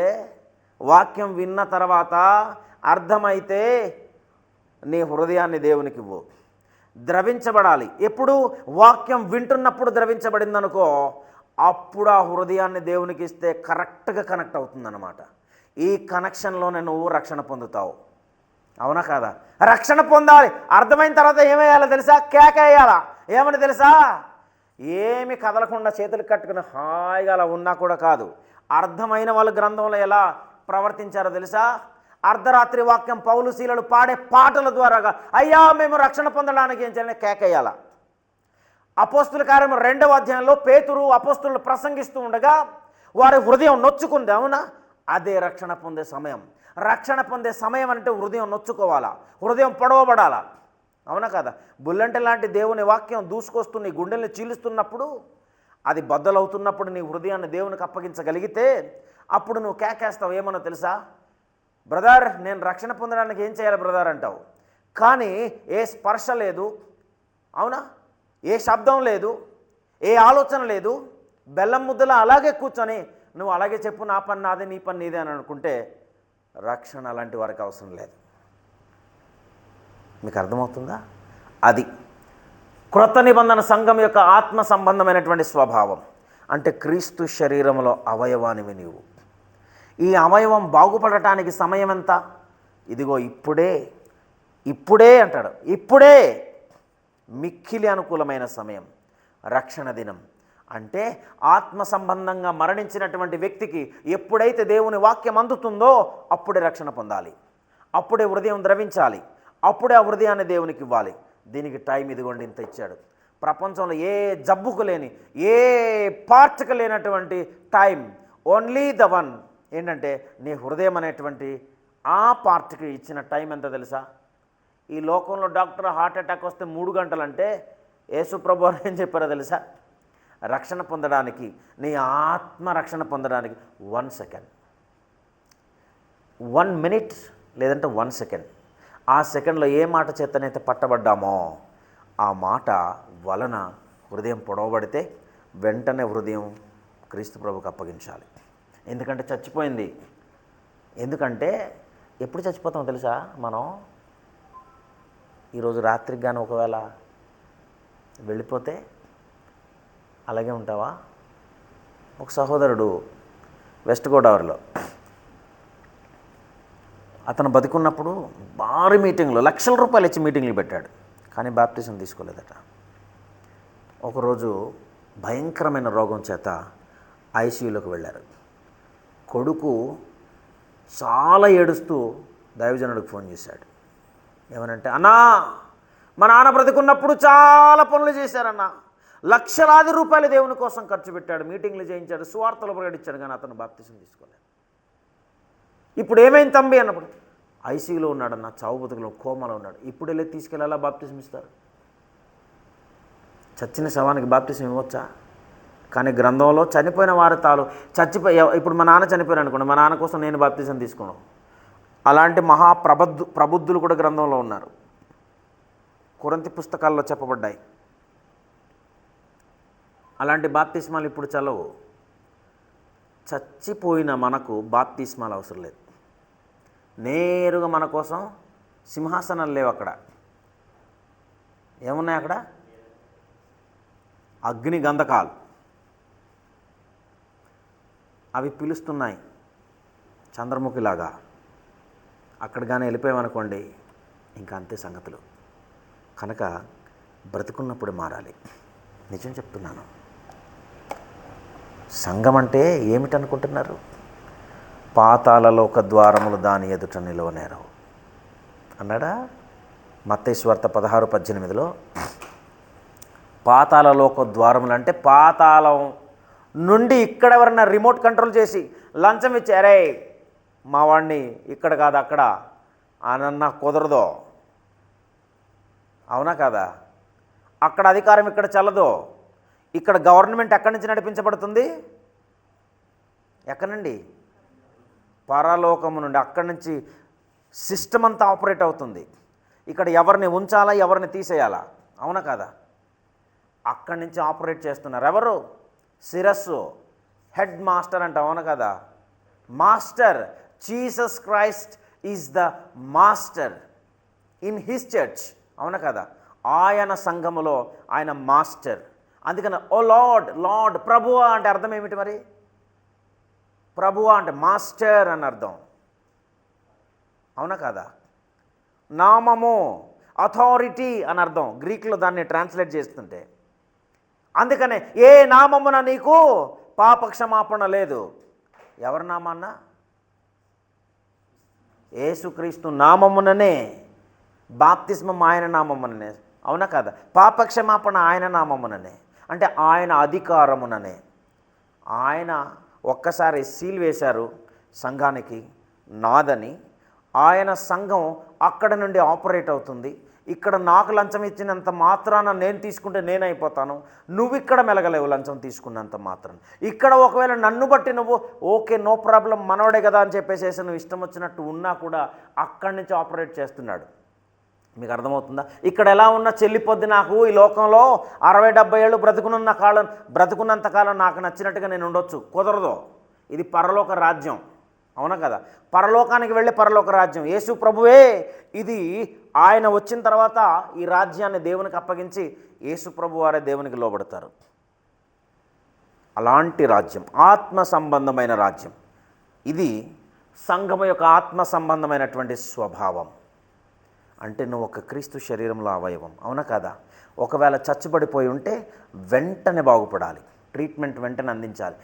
వాక్యం విన్న తర్వాత అర్థమైతే నీ హృదయాన్ని దేవునికి ఇవ్వు. ద్రవించబడాలి. ఎప్పుడు? వాక్యం వింటున్నప్పుడు ద్రవించబడిందనుకో, అప్పుడు ఆ హృదయాన్ని దేవునికి ఇస్తే కరెక్ట్గా కనెక్ట్ అవుతుందన్నమాట. ఈ కనెక్షన్లోనే నువ్వు రక్షణ పొందుతావు. అవునా కాదా? రక్షణ పొందాలి. అర్థమైన తర్వాత ఏమేయాలో తెలుసా? కేకేయాలా. ఏమని తెలుసా? ఏమి కదలకుండా చేతులు కట్టుకుని హాయిగా అలా ఉన్నా కూడా కాదు. అర్థమైన వాళ్ళు గ్రంథంలో ఎలా ప్రవర్తించారో తెలుసా? అర్ధరాత్రి వాక్యం పౌలు శీలలు పాడే పాటల ద్వారాగా అయ్యా మేము రక్షణ పొందడానికి ఏం చేయాలి? కేకేయాల. అపోస్తుల కార్యం 2వ అధ్యాయంలో పేతురు అపోస్తులు ప్రసంగిస్తూ ఉండగా వారి హృదయం నొచ్చుకుంది. అవునా? అదే రక్షణ పొందే సమయం. రక్షణ పొందే సమయం అంటే హృదయం నొచ్చుకోవాలా, హృదయం పొడవబడాలా. అవునా కదా? బుల్లెంట లాంటి దేవుని వాక్యం దూసుకొస్తూ నీ గుండెల్ని చీలుస్తున్నప్పుడు, అది బద్దలవుతున్నప్పుడు నీ హృదయాన్ని దేవునికి అప్పగించగలిగితే అప్పుడు నువ్వు కేకేస్తావు. ఏమన్నా తెలుసా? బ్రదర్ నేను రక్షణ పొందడానికి ఏం చేయాలి బ్రదర్ అంటావు. కానీ ఏ స్పర్శ లేదు, అవునా, ఏ శబ్దం లేదు, ఏ ఆలోచన లేదు. బెల్లం ముద్దలా అలాగే కూర్చొని నువ్వు అలాగే చెప్పు, నా పని నాదే నీ పని నీదే అని అనుకుంటే రక్షణ అలాంటి వారికి అవసరం లేదు. మీకు అర్థమవుతుందా? అది క్రొత్త నిబంధన సంఘం యొక్క ఆత్మ సంబంధమైనటువంటి స్వభావం. అంటే క్రీస్తు శరీరంలో అవయవానివి నీవు. ఈ అవయవం బాగుపడటానికి సమయం ఎంత? ఇదిగో ఇప్పుడే అంటాడు. ఇప్పుడే మిక్కిలి అనుకూలమైన సమయం, రక్షణ దినం. అంటే ఆత్మ సంబంధంగా మరణించినటువంటి వ్యక్తికి ఎప్పుడైతే దేవుని వాక్యం అందుతుందో అప్పుడే రక్షణ పొందాలి, అప్పుడే హృదయం ద్రవించాలి, అప్పుడే ఆ హృదయాన్ని దేవునికి ఇవ్వాలి. దీనికి టైం ఇదిగోండి ఇంత ఇచ్చాడు. ప్రపంచంలో ఏ జబ్బుకు లేని, ఏ పార్ట్కి లేనటువంటి టైం, ఓన్లీ ద వన్. ఏంటంటే నీ హృదయం అనేటువంటి ఆ పార్ట్కి ఇచ్చిన టైం ఎంత తెలుసా? ఈ లోకంలో డాక్టర్ హార్ట్ అటాక్ వస్తే 3 గంటలంటే యేసుప్రభు ఏం చెప్పారో తెలుసా? రక్షణ పొందడానికి, నీ ఆత్మ రక్షణ పొందడానికి 1 సెకండ్, 1 మినిట్ లేదంటే 1 సెకండ్. ఆ సెకండ్లో ఏ మాట చేతనైతే పట్టబడ్డామో ఆ మాట వలన హృదయం పొడవబడితే వెంటనే హృదయం క్రీస్తు ప్రభుకు అప్పగించాలి. ఎందుకంటే చచ్చిపోయింది. ఎందుకంటే ఎప్పుడు చచ్చిపోతామో తెలుసా? మనం ఈరోజు రాత్రికి కానీ ఒకవేళ వెళ్ళిపోతే అలాగే ఉంటావా? ఒక సహోదరుడు వెస్ట్ గోదావరిలో, అతను బతికున్నప్పుడు భారీ మీటింగ్లు, లక్షల రూపాయలు ఇచ్చి మీటింగ్లు పెట్టాడు, కానీ బాప్టిజం తీసుకోలేదట. ఒకరోజు భయంకరమైన రోగం చేత ఐసీయూలోకి వెళ్ళారు. కొడుకు చాలా ఏడుస్తూ దైవజనుడికి ఫోన్ చేశాడు. ఏమనంటే, అన్నా మా నాన్న బ్రతికున్నప్పుడు చాలా పనులు చేశారన్నా, లక్షలాది రూపాయలు దేవుని కోసం ఖర్చు పెట్టాడు, మీటింగ్లు చేయించాడు, సువార్తలు ప్రకటించాడు, కానీ అతను బాప్తిజం తీసుకోలేదు. ఇప్పుడు ఏమైంది తంబి అన్నప్పుడు, ఐసీయూలో ఉన్నాడన్న, చావు బతుకులో కోమలో ఉన్నాడు. ఇప్పుడు వెళ్ళి తీసుకెళ్ళాలా బాప్తిజం ఇస్తారు? చచ్చిన శవానికి బాప్తిజం ఇవ్వచ్చా? కానీ గ్రంథంలో చనిపోయిన వారు ఇప్పుడు మా నాన్న చనిపోయారు అనుకోండి, మా నాన్న కోసం నేను బాప్తిజం తీసుకోను. అలాంటి ప్రబుద్ధులు కూడా గ్రంథంలో ఉన్నారు, కొరింథీ పుస్తకాల్లో చెప్పబడ్డాయి. అలాంటి బాప్తిస్మాలు ఇప్పుడు చల్లవు. చచ్చిపోయిన మనకు బాప్తిస్మాలు అవసరం లేదు. నేరుగా మన కోసం సింహాసనాలు లేవు అక్కడ. ఏమున్నాయి అక్కడ? అగ్ని గంధకాలు, అవి పిలుస్తున్నాయి చంద్రముఖిలాగా. అక్కడ కానీ వెళ్ళిపోయామనుకోండి ఇంకా అంతే సంగతులు. కనుక బ్రతుకున్నప్పుడు మారాలి. నిజం చెప్తున్నాను. సంఘం అంటే ఏమిటనుకుంటున్నారు? పాతాళలోక ద్వారములు దాని ఎదుట నిలువనేరవు అన్నాడా? మత్తయి సువార్త 16:18లో పాతాళలోక ద్వారములు అంటే పాతాళం నుండి ఇక్కడ ఎవరన్నా రిమోట్ కంట్రోల్ చేసి లంచం ఇచ్చి అరే మా వాడిని ఇక్కడ కాదు అక్కడ అనన్నా కుదరదో. అవునా కాదా? అక్కడ అధికారం ఇక్కడ చల్లదో. ఇక్కడ గవర్నమెంట్ ఎక్కడి నుంచి నడిపించబడుతుంది? ఎక్కడి నుండి? పరలోకము నుండి, అక్కడి నుంచి సిస్టమ్ అంతా ఆపరేట్ అవుతుంది. ఇక్కడ ఎవరిని ఉంచాలా, ఎవరిని తీసేయాలా, అవునా కదా? అక్కడి నుంచి ఆపరేట్ చేస్తున్నారు ఎవరు? శిరస్సు, హెడ్ మాస్టర్ అంట, అవునా కదా? Master, Jesus Christ is the master in his church, అవునా కదా? ఆయన సంఘములో ఆయన మాస్టర్. అందుకని ఓ లార్డ్, లార్డ్, ప్రభువా అంటే అర్థం ఏమిటి మరి? ప్రభువా అంటే మాస్టర్ అని అర్థం, అవునా కదా? నామము, అథారిటీ అని అర్థం గ్రీకులో దాన్ని ట్రాన్స్లేట్ చేస్తుంటే. అందుకనే ఏ నామమున నీకు పాపక్షమాపణ లేదు. ఎవరి నామాన్నా? యేసుక్రీస్తు నామముననే. బాప్తిస్మం ఆయన నామముననే, అవునా కదా? పాపక్షమాపణ ఆయన నామముననే, అంటే ఆయన అధికారముననే. ఆయన ఒక్కసారి సీల్ వేశారు సంఘానికి, నాదని. ఆయన సంఘం అక్కడ నుండి ఆపరేట్ అవుతుంది. ఇక్కడ నాకు లంచం ఇచ్చినంత మాత్రాన నేను తీసుకుంటే నేనైపోతాను, నువ్వు ఇక్కడ మెలగలేవు లంచం తీసుకున్నంత మాత్రాన. ఇక్కడ ఒకవేళ నన్ను బట్టి నువ్వు ఓకే నో ప్రాబ్లం మనోడే కదా అని చెప్పేసి నువ్వు ఇష్టం వచ్చినట్టు ఉన్నా కూడా అక్కడి నుంచి ఆపరేట్ చేస్తున్నాడు. మీకు అర్థమవుతుందా? ఇక్కడ ఎలా ఉన్నా చెల్లిపోద్ది నాకు, ఈ లోకంలో 60-70 ఏళ్ళు బ్రతుకున్నంత కాలం నాకు నచ్చినట్టుగా నేను ఉండొచ్చు, కుదరదు. ఇది పరలోక రాజ్యం, అవునా కదా? పరలోకానికి వెళ్ళే పరలోక రాజ్యం యేసు ప్రభువే. ఇది ఆయన వచ్చిన తర్వాత ఈ రాజ్యాన్ని దేవునికి అప్పగించి యేసు ప్రభు వారే దేవునికి లోబడతారు. అలాంటి రాజ్యం, ఆత్మ సంబంధమైన రాజ్యం. ఇది సంఘము యొక్క ఆత్మ సంబంధమైనటువంటి స్వభావం. అంటే నువ్వు ఒక క్రీస్తు శరీరంలో అవయవం, అవునా కదా? ఒకవేళ చచ్చుబడిపోయి ఉంటే వెంటనే బాగుపడాలి, ట్రీట్మెంట్ వెంటనే అందించాలి.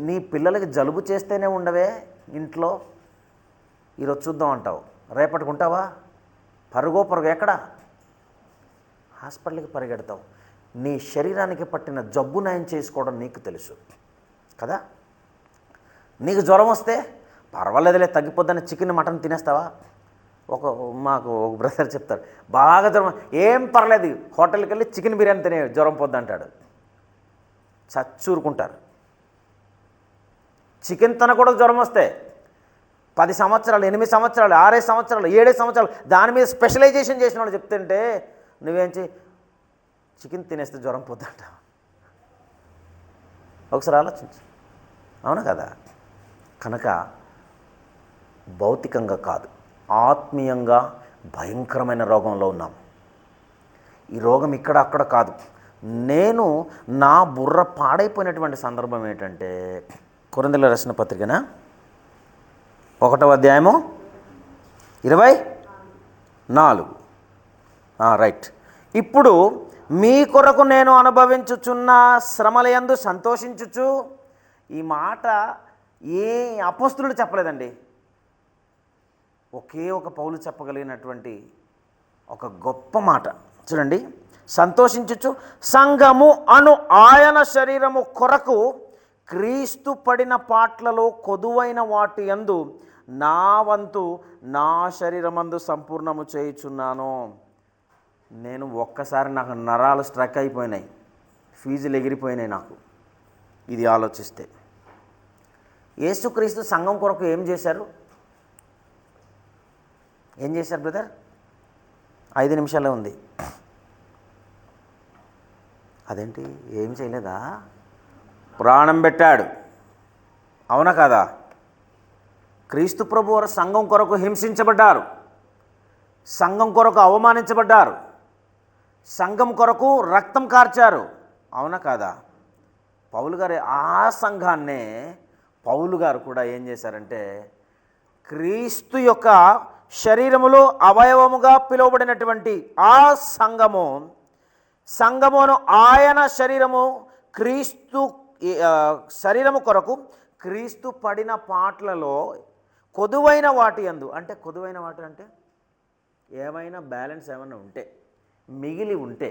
నీ పిల్లలకి జలుబు చేస్తేనే ఉండవే ఇంట్లో, ఈరోజు చూద్దాం అంటావు, రేపటికి ఉంటావా? పరుగో ఎక్కడ? హాస్పిటల్కి పరిగెడతావు. నీ శరీరానికి పట్టిన జబ్బు నయం చేసుకోవడం నీకు తెలుసు కదా? నీకు జ్వరం వస్తే పర్వాలేదులే తగ్గిపోద్దని చికెన్ మటన్ తినేస్తావా? మాకు ఒక బ్రదర్ చెప్తాడు, బాగా జ్వరం, ఏం పర్లేదు హోటల్కి వెళ్ళి చికెన్ బిర్యానీ తినే జ్వరం పోద్ది అంటాడు. చచ్చూరుకుంటారు. చికెన్ తినకూడదు జ్వరం వస్తే 10 సంవత్సరాలు, 8 సంవత్సరాలు, 6 సంవత్సరాలు, 7 సంవత్సరాలు దాని మీద స్పెషలైజేషన్ చేసిన వాళ్ళు చెప్తుంటే నువ్వేం చికెన్ తినేస్తే జ్వరం పోద్దంట. ఒకసారి ఆలోచించు, అవునా కదా? కనుక భౌతికంగా కాదు, ఆత్మీయంగా భయంకరమైన రోగంలో ఉన్నాం. ఈ రోగం ఇక్కడ అక్కడ కాదు. నేను నా బుర్ర పాడైపోయినటువంటి సందర్భం ఏంటంటే, కొరింథీయులకు రాసిన పత్రికన 1వ అధ్యాయము 24 రైట్. ఇప్పుడు మీ కొరకు నేను అనుభవించుచున్న శ్రమలయందు సంతోషించుచు. ఈ మాట ఏ అపోస్తలుడు చెప్పలేదండి, ఒకే ఒక పౌలు చెప్పగలిగినటువంటి ఒక గొప్ప మాట. చూడండి, సంతోషించుచు సంఘము అను ఆయన శరీరము కొరకు క్రీస్తు పడిన పాట్లలో కొదువైన వాటి యందు నా వంతు నా శరీరమందు సంపూర్ణము చేయుచున్నాను. నేను ఒక్కసారి నాకు నరాలు స్ట్రక్ అయిపోయినాయి, ఫీజులు ఎగిరిపోయినాయి నాకు ఇది ఆలోచిస్తే. యేసుక్రీస్తు సంఘం కొరకు ఏం చేశారు? ఏం చేశారు బ్రదర్? 5 నిమిషాలే ఉంది. అదేంటి ఏం చేయలేదా? ప్రాణం పెట్టాడు, అవునా కదా? క్రీస్తు ప్రభు వారు సంఘం కొరకు హింసించబడ్డారు, సంఘం కొరకు అవమానించబడ్డారు, సంఘం కొరకు రక్తం కార్చారు, అవునా కాదా? పౌలు గారు ఆ సంఘాన్నే పౌలు గారు కూడా ఏం చేశారంటే, క్రీస్తు యొక్క శరీరములో అవయవముగా పిలువబడినటువంటి ఆ సంఘమును ఆయన క్రీస్తు శరీరము కొరకు క్రీస్తు పడిన పాట్లలో కొదువైన వాటి యందు, అంటే కొదువైన వాటి అంటే ఏమైనా బ్యాలెన్స్ ఏమైనా ఉంటే, మిగిలి ఉంటే.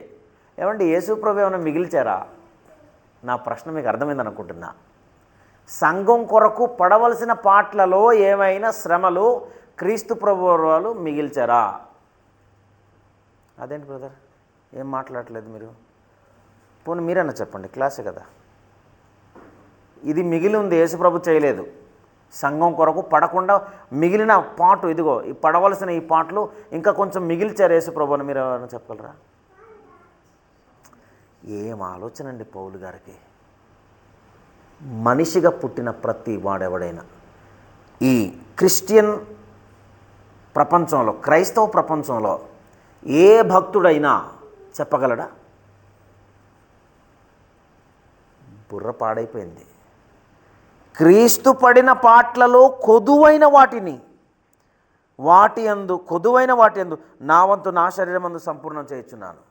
ఏమంటే యేసుప్రభు ఏమైనా మిగిల్చారా? నా ప్రశ్న మీకు అర్థమైంది అనుకుంటున్నా. సంఘం కొరకు పడవలసిన పాట్లలో ఏమైనా శ్రమలు క్రీస్తు ప్రభు వాళ్ళు మిగిల్చారా? అదేంటి బ్రదర్ ఏం మాట్లాడలేదు మీరు? పోనీ మీరైనా చెప్పండి, క్లాసే కదా. ఇది మిగిలి ఉంది, యేసుప్రభు చేయలేదు. సంఘం కొరకు పడకుండా మిగిలిన పాటు, ఇదిగో ఈ పడవలసిన ఈ పాటలు ఇంకా కొంచెం మిగిల్చారు యేసు ప్రభు అని మీరు ఎవరైనా చెప్పగలరా? ఏం ఆలోచన అండి పౌలు గారికి. మనిషిగా పుట్టిన ప్రతి వాడెవడైనా ఈ క్రిస్టియన్ ప్రపంచంలో, క్రైస్తవ ప్రపంచంలో ఏ భక్తుడైనా చెప్పగలడా? బుర్ర పాడైపోయింది. క్రీస్తు పడిన పాటలలో కొదువైన వాటి యందు నా వంతు నా శరీరమందు సంపూర్ణం చేయుచున్నాను.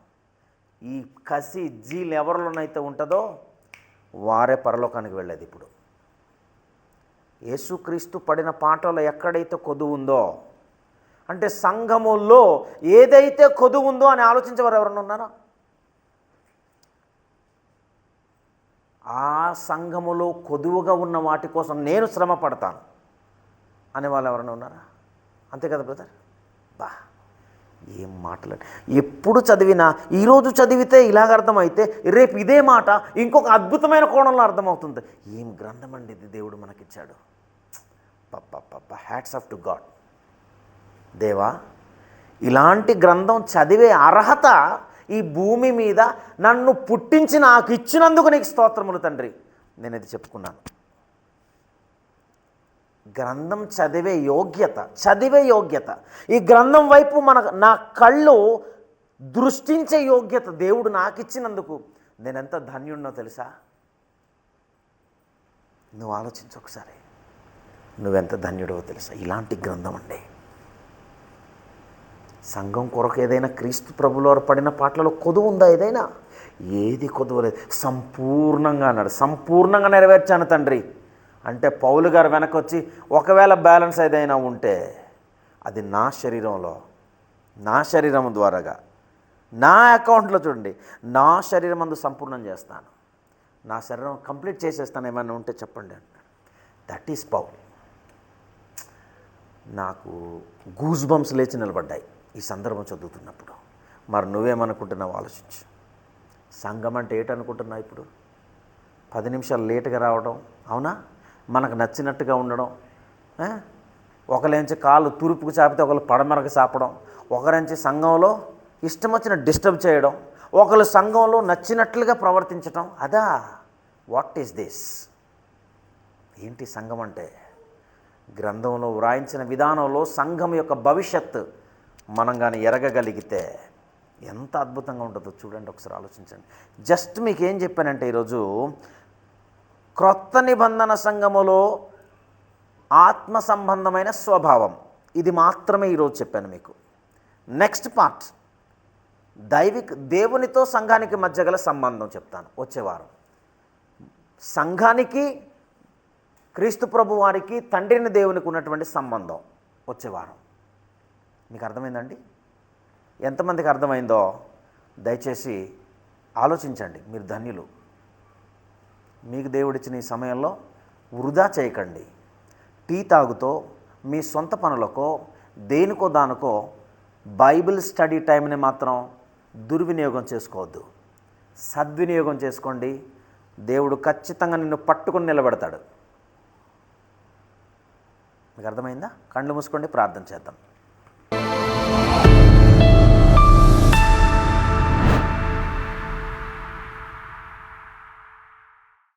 ఈ కసి జీలు ఎవరిలోనైతే ఉంటుందో వారే పరలోకానికి వెళ్ళేది. ఇప్పుడు యేసుక్రీస్తు పడిన పాటలో ఎక్కడైతే కొదువు ఉందో, అంటే సంఘములో ఏదైతే కొదువు ఉందో అని ఆలోచించేవారు ఎవరన్నా ఉన్నారా? ఆ సంఘములో కొదువుగా ఉన్న వాటి కోసం నేను శ్రమ పడతాను అనే వాళ్ళు ఎవరైనా ఉన్నారా? అంతే కదా బ్రదర్? బా, ఏం మాటలండి. ఎప్పుడు చదివినా ఈరోజు చదివితే ఇలాగ అర్థమైతే రేపు ఇదే మాట ఇంకొక అద్భుతమైన కోణంలో అర్థమవుతుంది. ఏం గ్రంథం అండి ఇది దేవుడు మనకిచ్చాడు. Hats off to God. దేవా, ఇలాంటి గ్రంథం చదివే అర్హత ఈ భూమి మీద నన్ను పుట్టించి నాకు ఇచ్చినందుకు నీకు స్తోత్రములు తండ్రి. నేను ఇది చెప్పుకున్నాను. గ్రంథం చదివే యోగ్యత, ఈ గ్రంథం వైపు నా కళ్ళు దృష్టించే యోగ్యత దేవుడు నాకు ఇచ్చినందుకు నేనెంత ధన్యుడినో తెలుసా? నువ్వు ఆలోచించు ఒకసారి, నువ్వెంత ధన్యుడో తెలుసా? ఇలాంటి గ్రంథం అండి. సంఘం కొరకు ఏదైనా క్రీస్తు ప్రభులో పడిన పాటలలో కొదువు ఉందా? ఏదైనా ఏది కొదువలేదు. సంపూర్ణంగా అన్నాడు, సంపూర్ణంగా నెరవేర్చాను తండ్రి అంటే పౌలు గారు వెనకొచ్చి ఒకవేళ బ్యాలెన్స్ ఏదైనా ఉంటే అది నా శరీరం ద్వారాగా నా అకౌంట్లో చూడండి, నా శరీరం అందు సంపూర్ణం చేస్తాను, నా శరీరం కంప్లీట్ చేసేస్తాను, ఏమైనా ఉంటే చెప్పండి అంటాడు. That is Paul. నాకు గూస్ బంప్స్ లేచి నిలబడ్డాయి ఈ సందర్భం చదువుతున్నప్పుడు. మరి నువ్వేమనుకుంటున్నావు ఆలోచించు. సంఘం అంటే ఏంటనుకుంటున్నావు? ఇప్పుడు 10 నిమిషాలు లేటుగా రావడం, అవునా? మనకు నచ్చినట్టుగా ఉండడం, ఒకలేంచి కాళ్ళు తూర్పుకు చాపితే ఒకళ్ళు పడమరకు చాపడం, ఒకరించి సంఘంలో ఇష్టం వచ్చిన డిస్టర్బ్ చేయడం, ఒకళ్ళు సంఘంలో నచ్చినట్లుగా ప్రవర్తించడం. అదా వాట్ ఈస్ దిస్? ఏంటి సంఘం అంటే? గ్రంథంలో వ్రాయించిన విధానంలో సంఘం యొక్క భవిష్యత్తు మనం కానీ ఎరగగలిగితే ఎంత అద్భుతంగా ఉంటుందో చూడండి, ఒకసారి ఆలోచించండి. జస్ట్ మీకు ఏం చెప్పానంటే ఈరోజు క్రొత్త నిబంధన సంఘములో ఆత్మ సంబంధమైన స్వభావం, ఇది మాత్రమే ఈరోజు చెప్పాను మీకు. నెక్స్ట్ పార్ట్ దేవునితో సంఘానికి మధ్య గల సంబంధం చెప్తాను వచ్చే వారం. సంఘానికి క్రీస్తు ప్రభు వారికి తండ్రిని దేవునికి ఉన్నటువంటి సంబంధం వచ్చే వారం. మీకు అర్థమైందండి? ఎంతమందికి అర్థమైందో దయచేసి ఆలోచించండి. మీరు ధన్యులు. మీకు దేవుడిచ్చిన ఈ సమయంలో వృధా చేయకండి. టీ తాగుతో, మీ సొంత పనులకో, దేనికో దానికో బైబిల్ స్టడీ టైంని మాత్రం దుర్వినియోగం చేసుకోవద్దు. సద్వినియోగం చేసుకోండి. దేవుడు ఖచ్చితంగా నిన్ను పట్టుకుని నిలబెడతాడు. మీకు అర్థమైందా? కళ్ళు మూసుకోండి, ప్రార్థన చేద్దాం.